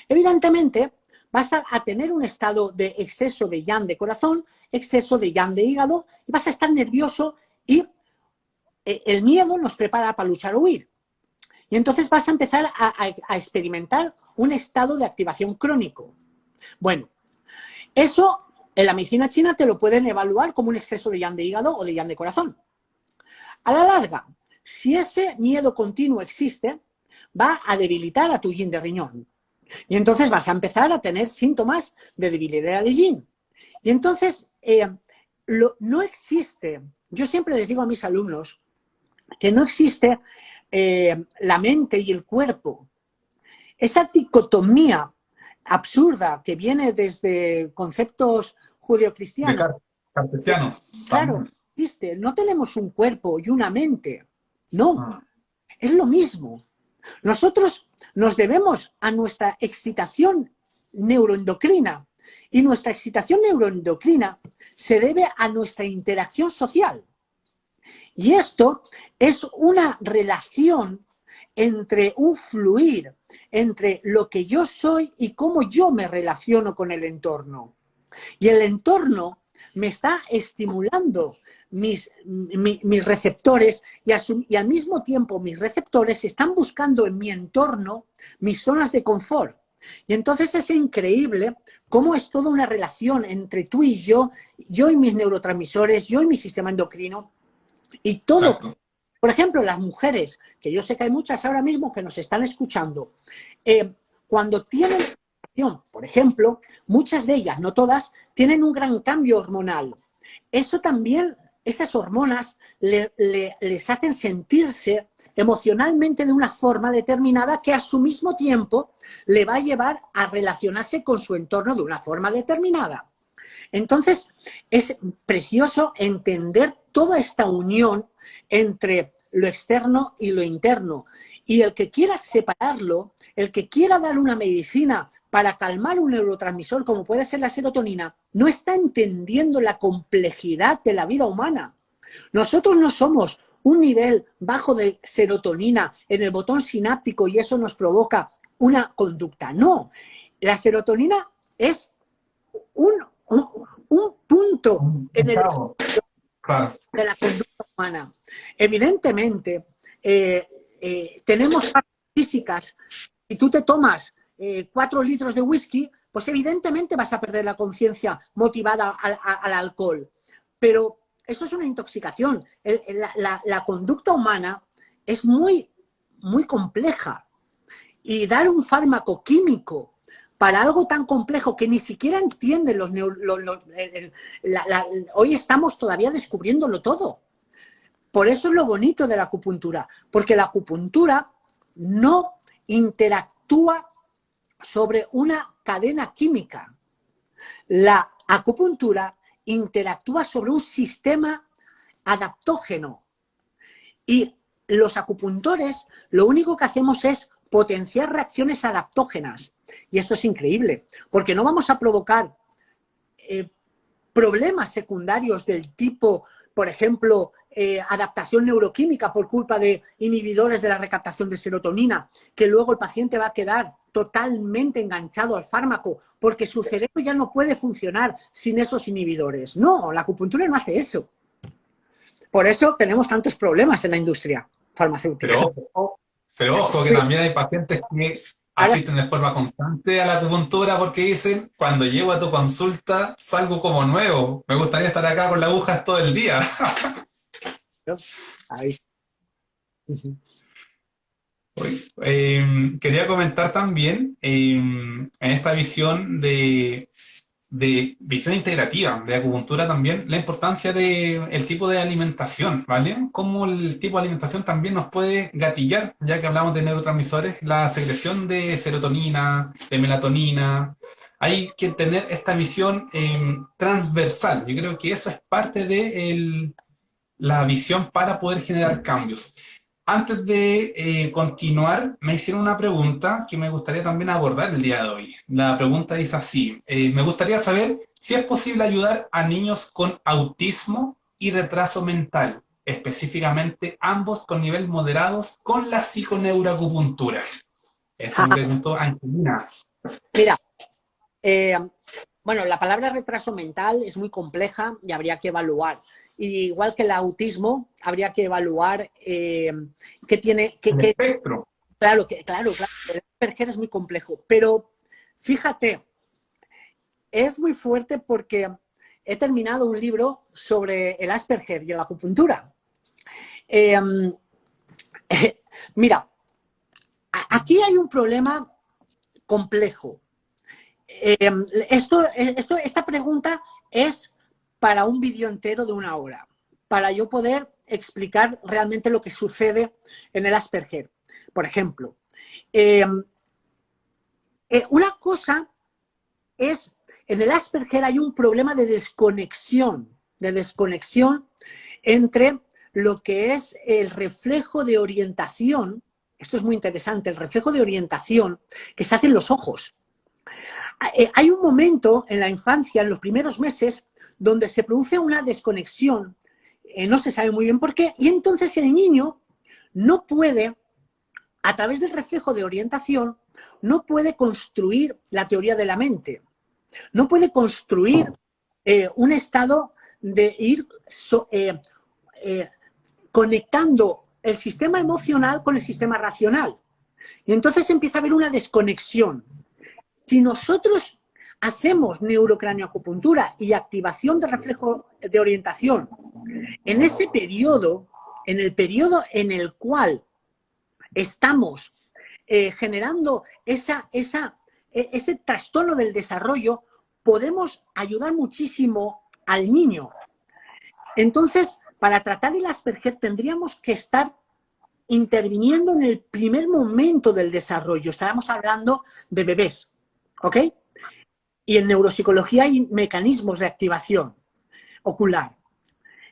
evidentemente vas a tener un estado de exceso de yang de corazón, exceso de yang de hígado y vas a estar nervioso y el miedo nos prepara para luchar o huir. Y entonces vas a empezar a experimentar un estado de activación crónico. Bueno, eso en la medicina china te lo pueden evaluar como un exceso de yang de hígado o de yang de corazón. A la larga, si ese miedo continuo existe, va a debilitar a tu yin de riñón. Y entonces vas a empezar a tener síntomas de debilidad de yin. Y entonces no existe, yo siempre les digo a mis alumnos que no existe la mente y el cuerpo. Esa dicotomía absurda que viene desde conceptos judeocristianos.
Cartesianos.
Claro, existe. No tenemos un cuerpo y una mente. No, es lo mismo. Nosotros nos debemos a nuestra excitación neuroendocrina y nuestra excitación neuroendocrina se debe a nuestra interacción social. Y esto es una relación entre un fluir, entre lo que yo soy y cómo yo me relaciono con el entorno. Y el entorno me está estimulando mis receptores y al mismo tiempo mis receptores están buscando en mi entorno mis zonas de confort. Y entonces es increíble cómo es toda una relación entre tú y yo y mis neurotransmisores, yo y mi sistema endocrino. Y todo, exacto. Por ejemplo, las mujeres, que yo sé que hay muchas ahora mismo que nos están escuchando, cuando tienen, por ejemplo, muchas de ellas, no todas, tienen un gran cambio hormonal. Eso también, esas hormonas les hacen sentirse emocionalmente de una forma determinada que a su mismo tiempo le va a llevar a relacionarse con su entorno de una forma determinada. Entonces, es precioso entender toda esta unión entre lo externo y lo interno. Y el que quiera separarlo, el que quiera dar una medicina para calmar un neurotransmisor, como puede ser la serotonina, no está entendiendo la complejidad de la vida humana. Nosotros no somos un nivel bajo de serotonina en el botón sináptico y eso nos provoca una conducta. No, la serotonina es un punto en el de la conducta humana. Evidentemente, tenemos físicas. Si tú te tomas 4 litros de whisky, pues evidentemente vas a perder la conciencia motivada al alcohol. Pero eso es una intoxicación. La conducta humana es muy, muy compleja. y dar un fármaco químico para algo tan complejo que ni siquiera entienden hoy estamos todavía descubriéndolo todo. Por eso es lo bonito de la acupuntura, porque la acupuntura no interactúa sobre una cadena química. La acupuntura interactúa sobre un sistema adaptógeno. Y los acupuntores lo único que hacemos es potenciar reacciones adaptógenas. Y esto es increíble, porque no vamos a provocar problemas secundarios del tipo, por ejemplo, adaptación neuroquímica por culpa de inhibidores de la recaptación de serotonina, que luego el paciente va a quedar totalmente enganchado al fármaco porque su cerebro ya no puede funcionar sin esos inhibidores. No, la acupuntura no hace eso. Por eso tenemos tantos problemas en la industria farmacéutica.
Pero ojo, que también hay pacientes que asisten de forma constante a la acupuntura porque dicen, cuando llego a tu consulta salgo como nuevo. Me gustaría estar acá con las agujas todo el día.
Ahí.
Quería comentar también en esta visión de visión integrativa, de acupuntura también, la importancia del tipo de alimentación, ¿vale? Cómo el tipo de alimentación también nos puede gatillar, ya que hablamos de neurotransmisores, la secreción de serotonina, de melatonina. Hay que tener esta visión transversal. Yo creo que eso es parte de la visión para poder generar cambios. Antes de continuar, me hicieron una pregunta que me gustaría también abordar el día de hoy. La pregunta dice así, me gustaría saber si es posible ayudar a niños con autismo y retraso mental, específicamente ambos con nivel moderados, con la psiconeuroacupuntura. Esto me preguntó Angelina.
Mira, bueno, la palabra retraso mental es muy compleja y habría que evaluar. Igual que el autismo, habría que evaluar qué tiene...
El espectro.
Claro, el Asperger es muy complejo. Pero fíjate, es muy fuerte porque he terminado un libro sobre el Asperger y la acupuntura. Mira, aquí hay un problema complejo. Esta pregunta es para un vídeo entero de 1 hora, para yo poder explicar realmente lo que sucede en el Asperger. Por ejemplo, una cosa es, en el Asperger hay un problema de desconexión entre lo que es el reflejo de orientación, esto es muy interesante, el reflejo de orientación que se hace en los ojos. Hay un momento en la infancia, en los primeros meses, donde se produce una desconexión, no se sabe muy bien por qué, y entonces el niño no puede, a través del reflejo de orientación, no puede construir la teoría de la mente, no puede construir un estado de ir conectando el sistema emocional con el sistema racional. Y entonces empieza a haber una desconexión. Si nosotros hacemos neurocranioacupuntura y activación de reflejo de orientación en ese periodo, en el periodo en el cual estamos generando ese trastorno del desarrollo, podemos ayudar muchísimo al niño. Entonces, para tratar el Asperger tendríamos que estar interviniendo en el primer momento del desarrollo. Estábamos hablando de bebés. ¿Ok? Y en neuropsicología hay mecanismos de activación ocular.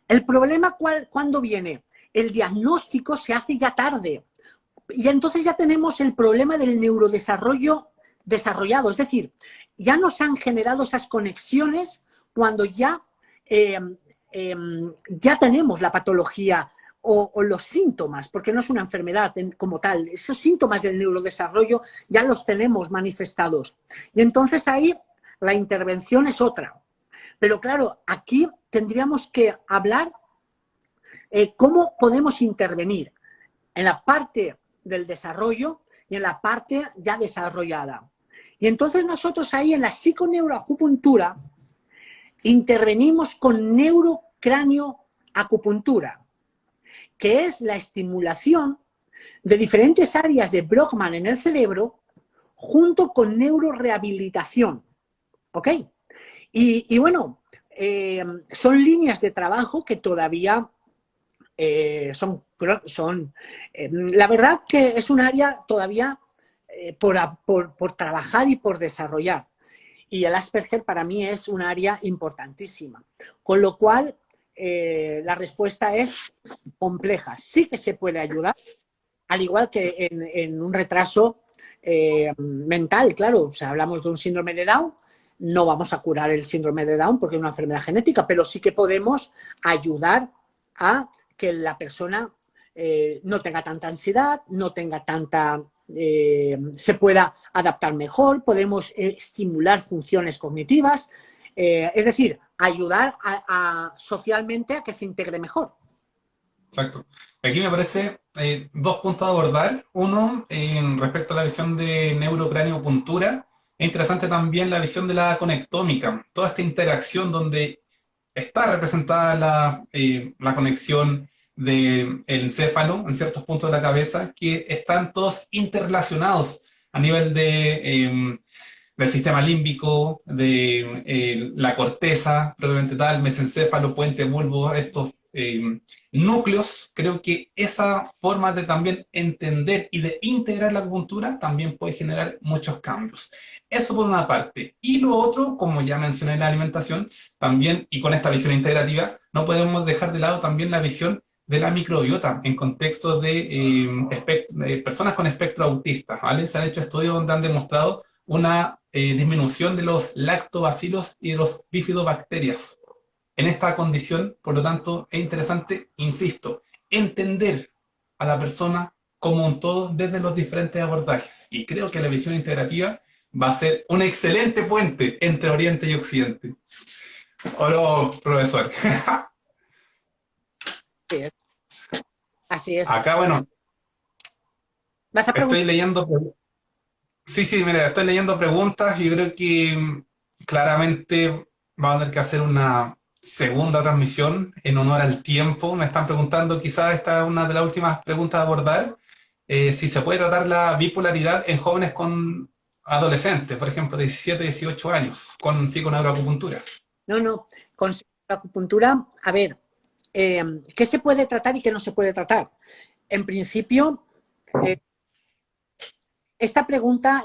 El problema, ¿cuándo viene? El diagnóstico se hace ya tarde. Y entonces ya tenemos el problema del neurodesarrollo desarrollado. Es decir, ya nos han generado esas conexiones cuando ya tenemos la patología o los síntomas, porque no es una enfermedad como tal. Esos síntomas del neurodesarrollo ya los tenemos manifestados. Y entonces ahí la intervención es otra. Pero claro, aquí tendríamos que hablar cómo podemos intervenir en la parte del desarrollo y en la parte ya desarrollada. Y entonces nosotros ahí en la psiconeuroacupuntura intervenimos con neurocranioacupuntura, que es la estimulación de diferentes áreas de Brockman en el cerebro junto con neurorehabilitación. ¿Ok? Y bueno, son líneas de trabajo que todavía la verdad que es un área todavía por trabajar y por desarrollar. Y el Asperger para mí es un área importantísima. Con lo cual, la respuesta es compleja. Sí que se puede ayudar, al igual que en un retraso mental, claro. O sea, hablamos de un síndrome de Down, no vamos a curar el síndrome de Down porque es una enfermedad genética, pero sí que podemos ayudar a que la persona no tenga tanta ansiedad, no tenga tanta... se pueda adaptar mejor, podemos estimular funciones cognitivas, es decir, ayudar socialmente a que se integre mejor.
Exacto. Aquí me parece dos puntos a abordar. Uno, respecto a la visión de neurocraniopuntura, es interesante también la visión de la conectómica, toda esta interacción donde está representada la conexión del encéfalo en ciertos puntos de la cabeza que están todos interrelacionados a nivel del sistema límbico, de la corteza, probablemente tal, mesencéfalo, puente, bulbo, estos núcleos. Creo que esa forma de también entender y de integrar la acupuntura también puede generar muchos cambios. Eso por una parte. Y lo otro, como ya mencioné en la alimentación, también, y con esta visión integrativa, no podemos dejar de lado también la visión de la microbiota en contexto de personas con espectro autista, ¿vale? Se han hecho estudios donde han demostrado una disminución de los lactobacilos y de los bifidobacterias en esta condición. Por lo tanto, es interesante, insisto, entender a la persona como un todo desde los diferentes abordajes. Y creo que la visión integrativa va a ser un excelente puente entre Oriente y Occidente. Hola, profesor.
Así es. Así es.
Acá, bueno,
¿Vas a
estoy
preguntar?
leyendo. Sí, sí, mira, estoy leyendo preguntas. Yo creo que claramente va a tener que hacer una segunda transmisión en honor al tiempo. Me están preguntando, quizás esta es una de las últimas preguntas a abordar, si se puede tratar la bipolaridad en jóvenes con adolescentes, por ejemplo, de 17, 18 años, con psiconeuroacupuntura.
No, no. Con la acupuntura, a ver, ¿qué se puede tratar y qué no se puede tratar? En principio, eh, esta pregunta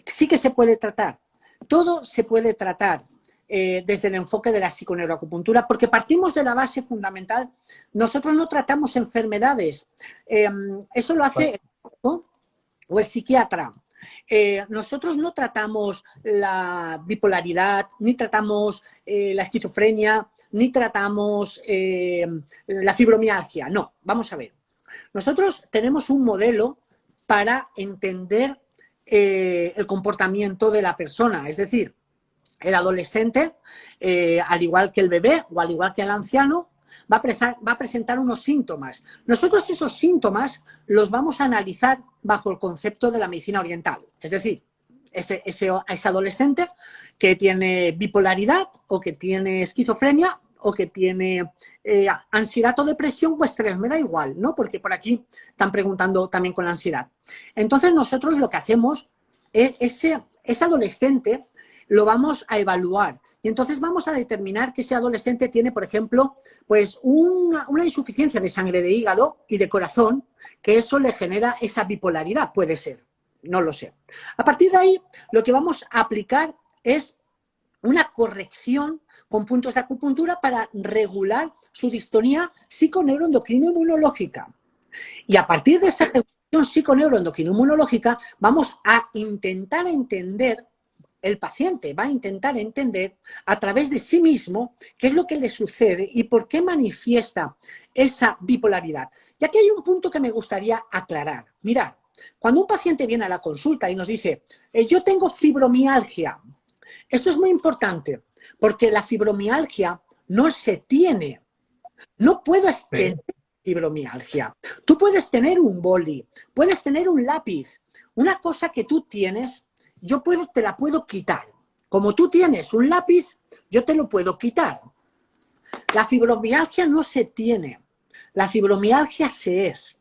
sí que se puede tratar. Todo se puede tratar desde el enfoque de la psiconeuroacupuntura, porque partimos de la base fundamental. Nosotros no tratamos enfermedades. Eso lo hace el médico o el psiquiatra. Nosotros no tratamos la bipolaridad, ni tratamos la esquizofrenia, ni tratamos la fibromialgia. No, vamos a ver. Nosotros tenemos un modelo para entender el comportamiento de la persona. Es decir, el adolescente, al igual que el bebé o al igual que el anciano, va a presentar unos síntomas. Nosotros esos síntomas los vamos a analizar bajo el concepto de la medicina oriental. Es decir, ese adolescente que tiene bipolaridad o que tiene esquizofrenia o que tiene ansiedad o depresión o estrés, me da igual, ¿no? Porque por aquí están preguntando también con la ansiedad. Entonces nosotros lo que hacemos es ese adolescente lo vamos a evaluar y entonces vamos a determinar que ese adolescente tiene, por ejemplo, pues una insuficiencia de sangre de hígado y de corazón, que eso le genera esa bipolaridad, puede ser, no lo sé. A partir de ahí, lo que vamos a aplicar es una corrección con puntos de acupuntura para regular su distonía psiconeuroendocrino-inmunológica. Y a partir de esa regulación psiconeuroendocrino-inmunológica vamos a intentar entender, el paciente va a intentar entender a través de sí mismo qué es lo que le sucede y por qué manifiesta esa bipolaridad. Y aquí hay un punto que me gustaría aclarar. Mirad, cuando un paciente viene a la consulta y nos dice, yo tengo fibromialgia, esto es muy importante, porque la fibromialgia no se tiene. No puedes tener fibromialgia. Tú puedes tener un boli, puedes tener un lápiz. Una cosa que tú tienes, te la puedo quitar. Como tú tienes un lápiz, yo te lo puedo quitar. La fibromialgia no se tiene. La fibromialgia se es.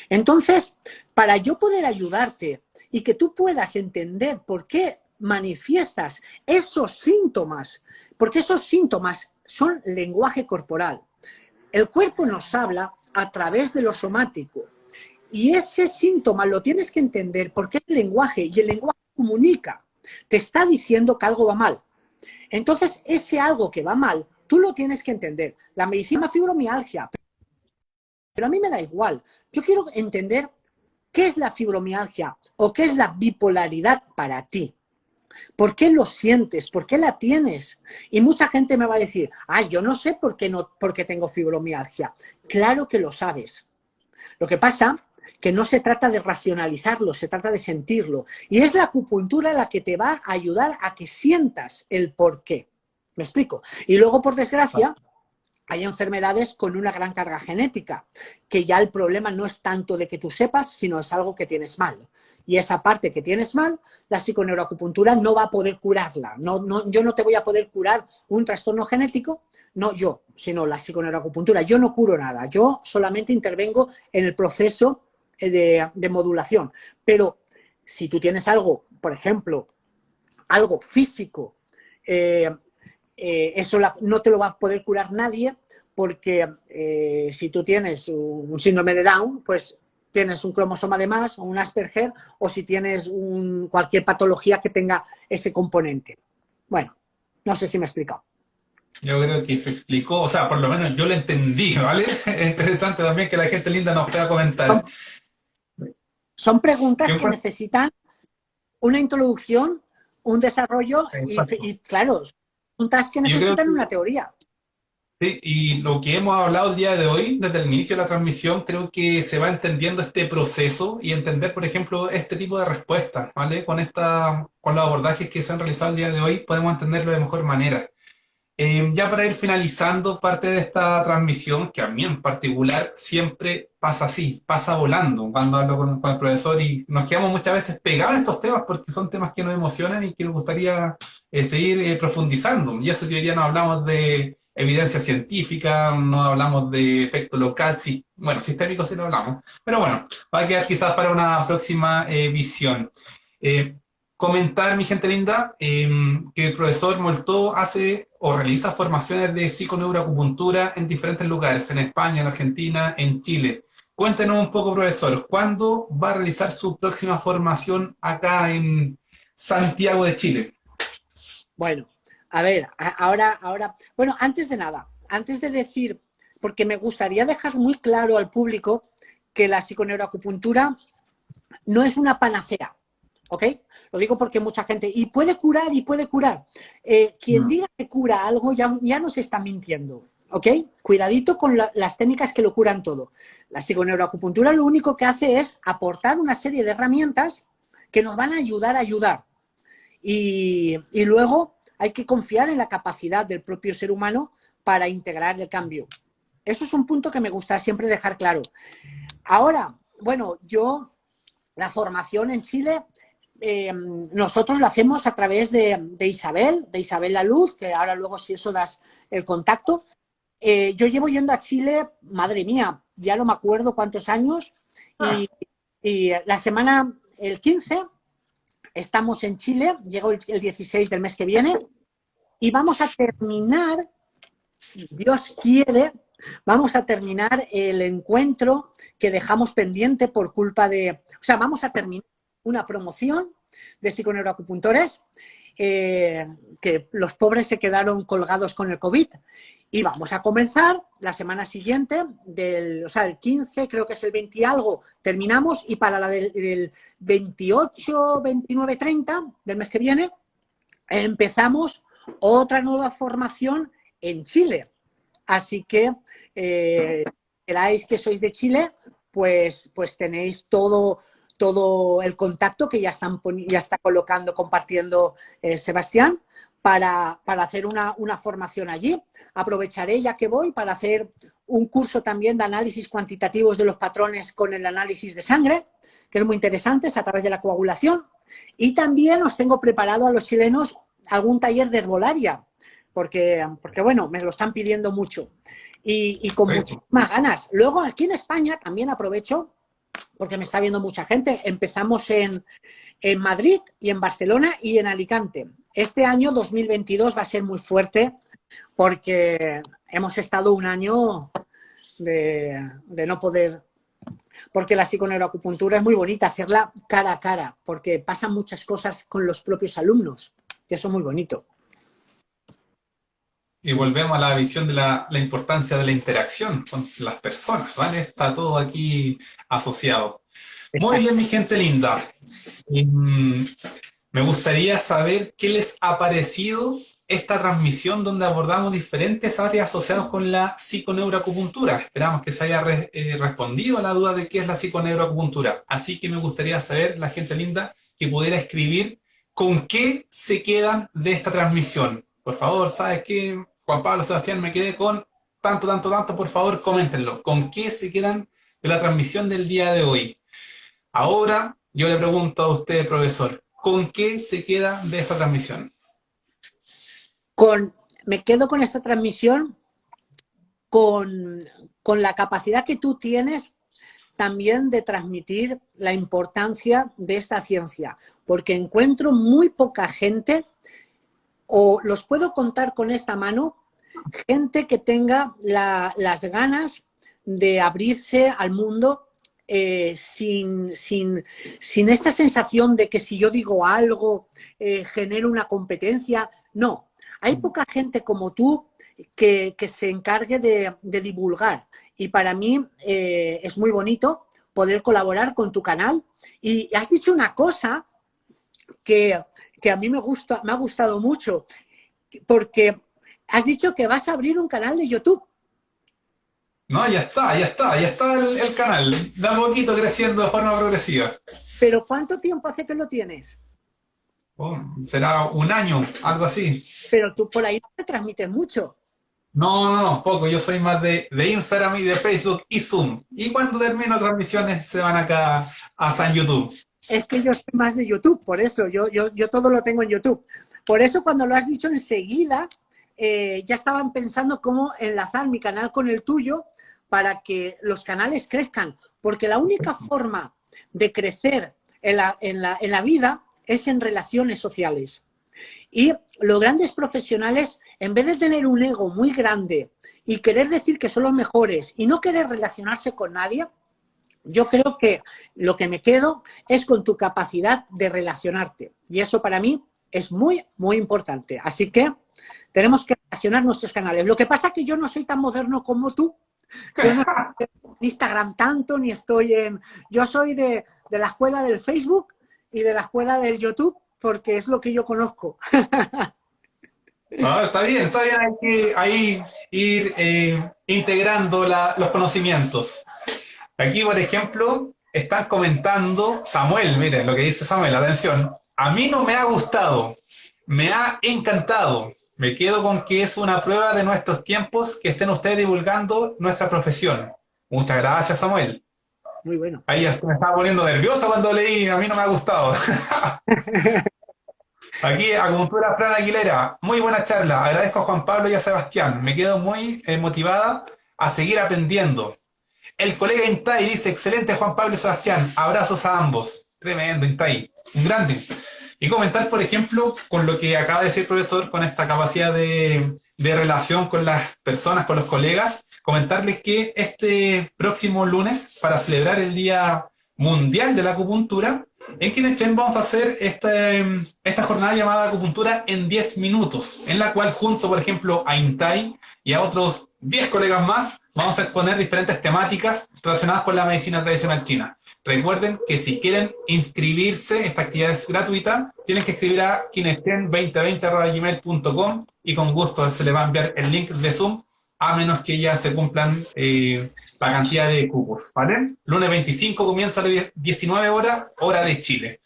Entonces, para yo poder ayudarte y que tú puedas entender por qué manifiestas esos síntomas, porque esos síntomas son lenguaje corporal. El cuerpo nos habla a través de lo somático y ese síntoma lo tienes que entender porque es lenguaje y el lenguaje comunica, te está diciendo que algo va mal. Entonces, ese algo que va mal, tú lo tienes que entender. La medicina fibromialgia, pero a mí me da igual. Yo quiero entender qué es la fibromialgia o qué es la bipolaridad para ti. ¿Por qué lo sientes? ¿Por qué la tienes? Y mucha gente me va a decir, yo no sé por qué tengo fibromialgia. Claro que lo sabes. Lo que pasa que no se trata de racionalizarlo, se trata de sentirlo. Y es la acupuntura la que te va a ayudar a que sientas el por qué. ¿Me explico? Y luego, por desgracia, hay enfermedades con una gran carga genética, que ya el problema no es tanto de que tú sepas, sino es algo que tienes mal. Y esa parte que tienes mal, la psiconeuroacupuntura no va a poder curarla. Yo no te voy a poder curar un trastorno genético, no yo, sino la psiconeuroacupuntura. Yo no curo nada, yo solamente intervengo en el proceso de modulación. Pero si tú tienes algo, por ejemplo, algo físico, eso no te lo va a poder curar nadie porque si tú tienes un síndrome de Down, pues tienes un cromosoma de más o un Asperger o si tienes cualquier patología que tenga ese componente. Bueno, no sé si me he explicado.
Yo creo que se explicó, o sea, por lo menos yo lo entendí, ¿vale? Es interesante también que la gente linda nos pueda comentar.
Son preguntas
Yo
que necesitan una introducción, un desarrollo y claro, son preguntas que
yo creo
necesitan
que
una teoría.
sí, y lo que hemos hablado el día de hoy, desde el inicio de la transmisión, creo que se va entendiendo este proceso y entender, por ejemplo, este tipo de respuestas, ¿vale? Con los abordajes que se han realizado el día de hoy, podemos entenderlo de mejor manera. Ya para ir finalizando parte de esta transmisión, que a mí en particular siempre pasa así, pasa volando cuando hablo con el profesor y nos quedamos muchas veces pegados en estos temas porque son temas que nos emocionan y que nos gustaría seguir profundizando. Y eso que hoy día no hablamos de evidencia científica, no hablamos de efecto local, sí, bueno, sistémico sí lo hablamos, pero bueno, va a quedar quizás para una próxima visión. Eh, Comentar, mi gente linda, que el profesor Moltó hace o realiza formaciones de psiconeuroacupuntura en diferentes lugares, en España, en Argentina, en Chile. Cuéntenos un poco, profesor, ¿cuándo va a realizar su próxima formación acá en Santiago de Chile?
Bueno, a ver, bueno, antes de nada, antes de decir, porque me gustaría dejar muy claro al público que la psiconeuroacupuntura no es una panacea, ¿ok? Lo digo porque mucha gente, y puede curar, y puede curar. Quien diga que cura algo ya nos está mintiendo, ¿ok? Cuidadito con las técnicas que lo curan todo. La psiconeuroacupuntura lo único que hace es aportar una serie de herramientas que nos van a ayudar. Y luego hay que confiar en la capacidad del propio ser humano para integrar el cambio. Eso es un punto que me gusta siempre dejar claro. Ahora, bueno, la formación en Chile, nosotros la hacemos a través de Isabel La Luz, que ahora luego si eso das el contacto. Yo llevo yendo a Chile, madre mía, ya no me acuerdo cuántos años, y la semana, el 15, estamos en Chile, llego el 16 del mes que viene, y vamos a terminar, Dios quiere, vamos a terminar el encuentro que dejamos pendiente por culpa de... O sea, vamos a terminar una promoción de psiconeuroacupuntores que los pobres se quedaron colgados con el COVID. Y vamos a comenzar la semana siguiente, el 15, creo que es el 20 y algo, terminamos, y para la del 28, 29, 30 del mes que viene, empezamos otra nueva formación en Chile. Así que, queráis que sois de Chile, pues tenéis todo el contacto que ya está compartiendo Sebastián para hacer una formación allí. Aprovecharé, ya que voy, para hacer un curso también de análisis cuantitativos de los patrones con el análisis de sangre, que es muy interesante, es a través de la coagulación. Y también os tengo preparado a los chilenos algún taller de herbolaria, porque bueno, me lo están pidiendo mucho y con muchísimas ganas. Luego, aquí en España, también aprovecho porque me está viendo mucha gente. Empezamos en Madrid y en Barcelona y en Alicante. Este año 2022 va a ser muy fuerte porque hemos estado un año de no poder, porque la psiconeuroacupuntura es muy bonita, hacerla cara a cara, porque pasan muchas cosas con los propios alumnos, que eso es muy bonito.
Y volvemos a la visión de la importancia de la interacción con las personas, ¿vale? Está todo aquí asociado. Muy bien, mi gente linda. Mm, Me gustaría saber qué les ha parecido esta transmisión donde abordamos diferentes áreas asociadas con la psiconeuroacupuntura. Esperamos que se haya respondido a la duda de qué es la psiconeuroacupuntura. Así que me gustaría saber, la gente linda, que pudiera escribir con qué se quedan de esta transmisión. Por favor, ¿sabes qué? Juan Pablo, Sebastián, me quedé con tanto, tanto, tanto. Por favor, coméntenlo. ¿Con qué se quedan de la transmisión del día de hoy? Ahora yo le pregunto a usted, profesor, ¿con qué se queda de esta transmisión?
Me quedo con esta transmisión con la capacidad que tú tienes también de transmitir la importancia de esta ciencia, porque encuentro muy poca gente, o los puedo contar con esta mano, gente que tenga las ganas de abrirse al mundo sin esta sensación de que si yo digo algo genero una competencia. No, hay poca gente como tú que se encargue de divulgar, y para mí es muy bonito poder colaborar con tu canal. Y has dicho una cosa que a mí me ha gustado mucho, porque has dicho que vas a abrir un canal de YouTube.
No, ya está el canal. Da poquito creciendo de forma progresiva.
¿Pero cuánto tiempo hace que lo tienes?
Oh, será un año, algo así.
Pero tú por ahí no te transmites mucho.
No, poco. Yo soy más de Instagram y de Facebook y Zoom. Y cuando termino transmisiones se van acá a San YouTube.
Es que yo soy más de YouTube, por eso yo todo lo tengo en YouTube. Por eso cuando lo has dicho enseguida, ya estaban pensando cómo enlazar mi canal con el tuyo para que los canales crezcan. Porque la única forma de crecer en la vida es en relaciones sociales. Y los grandes profesionales, en vez de tener un ego muy grande y querer decir que son los mejores y no querer relacionarse con nadie, yo creo que lo que me quedo es con tu capacidad de relacionarte. Y eso para mí es muy, muy importante. Así que tenemos que relacionar nuestros canales. Lo que pasa es que yo no soy tan moderno como tú. Yo no estoy en Instagram tanto, ni estoy en... Yo soy de la escuela del Facebook y de la escuela del YouTube, porque es lo que yo conozco.
No, está bien, hay que ahí ir integrando los conocimientos. Aquí, por ejemplo, están comentando Samuel, miren lo que dice Samuel, atención. A mí no me ha gustado, me ha encantado. Me quedo con que es una prueba de nuestros tiempos que estén ustedes divulgando nuestra profesión. Muchas gracias, Samuel.
Muy bueno.
Ahí ya me estaba poniendo nerviosa cuando leí, a mí no me ha gustado. Aquí, Acupuntura Fran Aguilera, muy buena charla. Agradezco a Juan Pablo y a Sebastián. Me quedo muy motivada a seguir aprendiendo. El colega Intay dice, excelente Juan Pablo y Sebastián, abrazos a ambos. Tremendo Intay, un grande. Y comentar, por ejemplo, con lo que acaba de decir el profesor, con esta capacidad de relación con las personas, con los colegas, comentarles que este próximo lunes, para celebrar el Día Mundial de la Acupuntura, en Quinechén vamos a hacer esta jornada llamada Acupuntura en 10 minutos, en la cual junto, por ejemplo, a Intay y a otros 10 colegas más, vamos a exponer diferentes temáticas relacionadas con la medicina tradicional china. Recuerden que si quieren inscribirse, esta actividad es gratuita, tienen que escribir a kinechen2020@gmail.com y con gusto se les va a enviar el link de Zoom, a menos que ya se cumplan la cantidad de cupos, ¿vale? Lunes 25 comienza a las 19 horas, hora de Chile.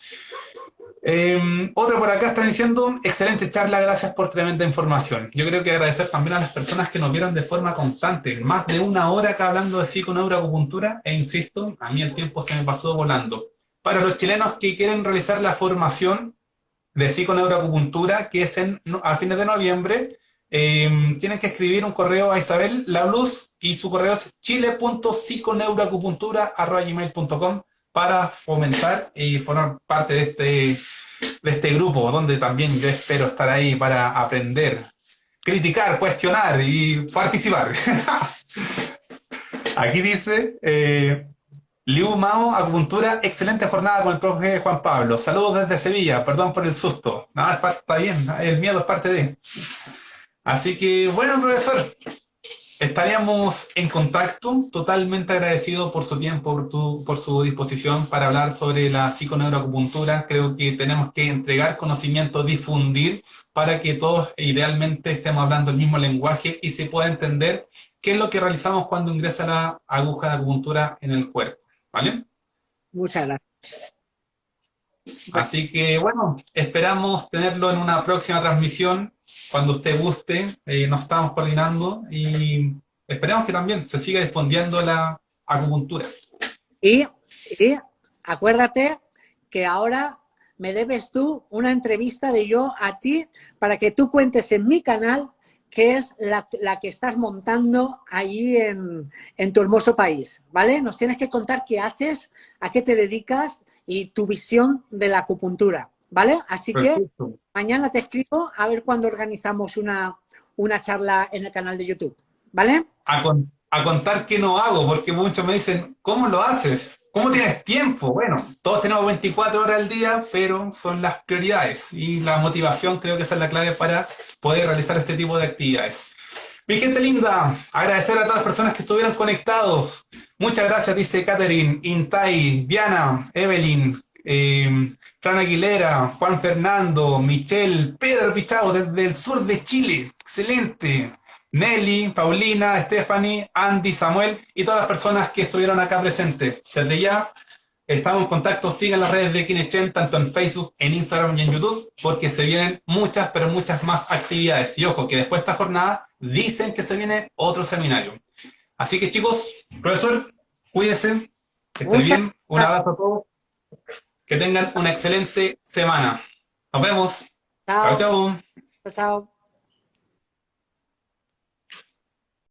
Otro por acá está diciendo, excelente charla, gracias por tremenda información. Yo creo que agradecer también a las personas que nos vieron de forma constante, más de una hora acá hablando de psiconeuroacupuntura, e insisto, a mí el tiempo se me pasó volando. Para los chilenos que quieren realizar la formación de psiconeuroacupuntura, que es a fines de noviembre, tienen que escribir un correo a Isabel Labluz y su correo es chile.psiconeuroacupuntura@gmail.com para fomentar y formar parte de este grupo, donde también yo espero estar ahí para aprender, criticar, cuestionar y participar. Aquí dice, Liu Mao, acupuntura, excelente jornada con el profe Juan Pablo. Saludos desde Sevilla, perdón por el susto. Nada, está bien, el miedo es parte de. Así que, bueno, profesor, estaríamos en contacto, totalmente agradecido por su tiempo, por su disposición para hablar sobre la psiconeuroacupuntura. Creo que tenemos que entregar conocimiento, difundir, para que todos idealmente estemos hablando el mismo lenguaje y se pueda entender qué es lo que realizamos cuando ingresa la aguja de acupuntura en el cuerpo, ¿vale?
Muchas gracias. Bueno,
Así que, bueno, esperamos tenerlo en una próxima transmisión, cuando usted guste. Nos estamos coordinando y esperemos que también se siga difundiendo la acupuntura.
y, y acuérdate que ahora me debes tú una entrevista de yo a ti para que tú cuentes en mi canal que es la que estás montando allí en tu hermoso país, ¿vale? Nos tienes que contar qué haces, a qué te dedicas y tu visión de la acupuntura, ¿vale? Así que
Perfecto.
mañana te escribo a ver cuándo organizamos una charla en el canal de YouTube, ¿vale?
A contar qué no hago, porque muchos me dicen, ¿cómo lo haces? ¿Cómo tienes tiempo? Bueno, todos tenemos 24 horas al día, pero son las prioridades y la motivación, creo que esa es la clave para poder realizar este tipo de actividades. Mi gente linda, agradecer a todas las personas que estuvieron conectados. Muchas gracias, dice Catherine, Intay, Diana, Evelyn, Fran Aguilera, Juan Fernando, Michelle, Pedro Pichao desde el sur de Chile. Excelente. Nelly, Paulina, Stephanie, Andy, Samuel y todas las personas que estuvieron acá presentes. Desde ya estamos en contacto, sigan las redes de Kinechen, tanto en Facebook, en Instagram y en YouTube, porque se vienen muchas, pero muchas más actividades. Y ojo, que después de esta jornada dicen que se viene otro seminario. Así que chicos, profesor, cuídense, que esté
Muchas
bien, un
gracias.
abrazo a todos, que tengan una excelente semana. Nos vemos. Chao,
Chao,
chao.
chao.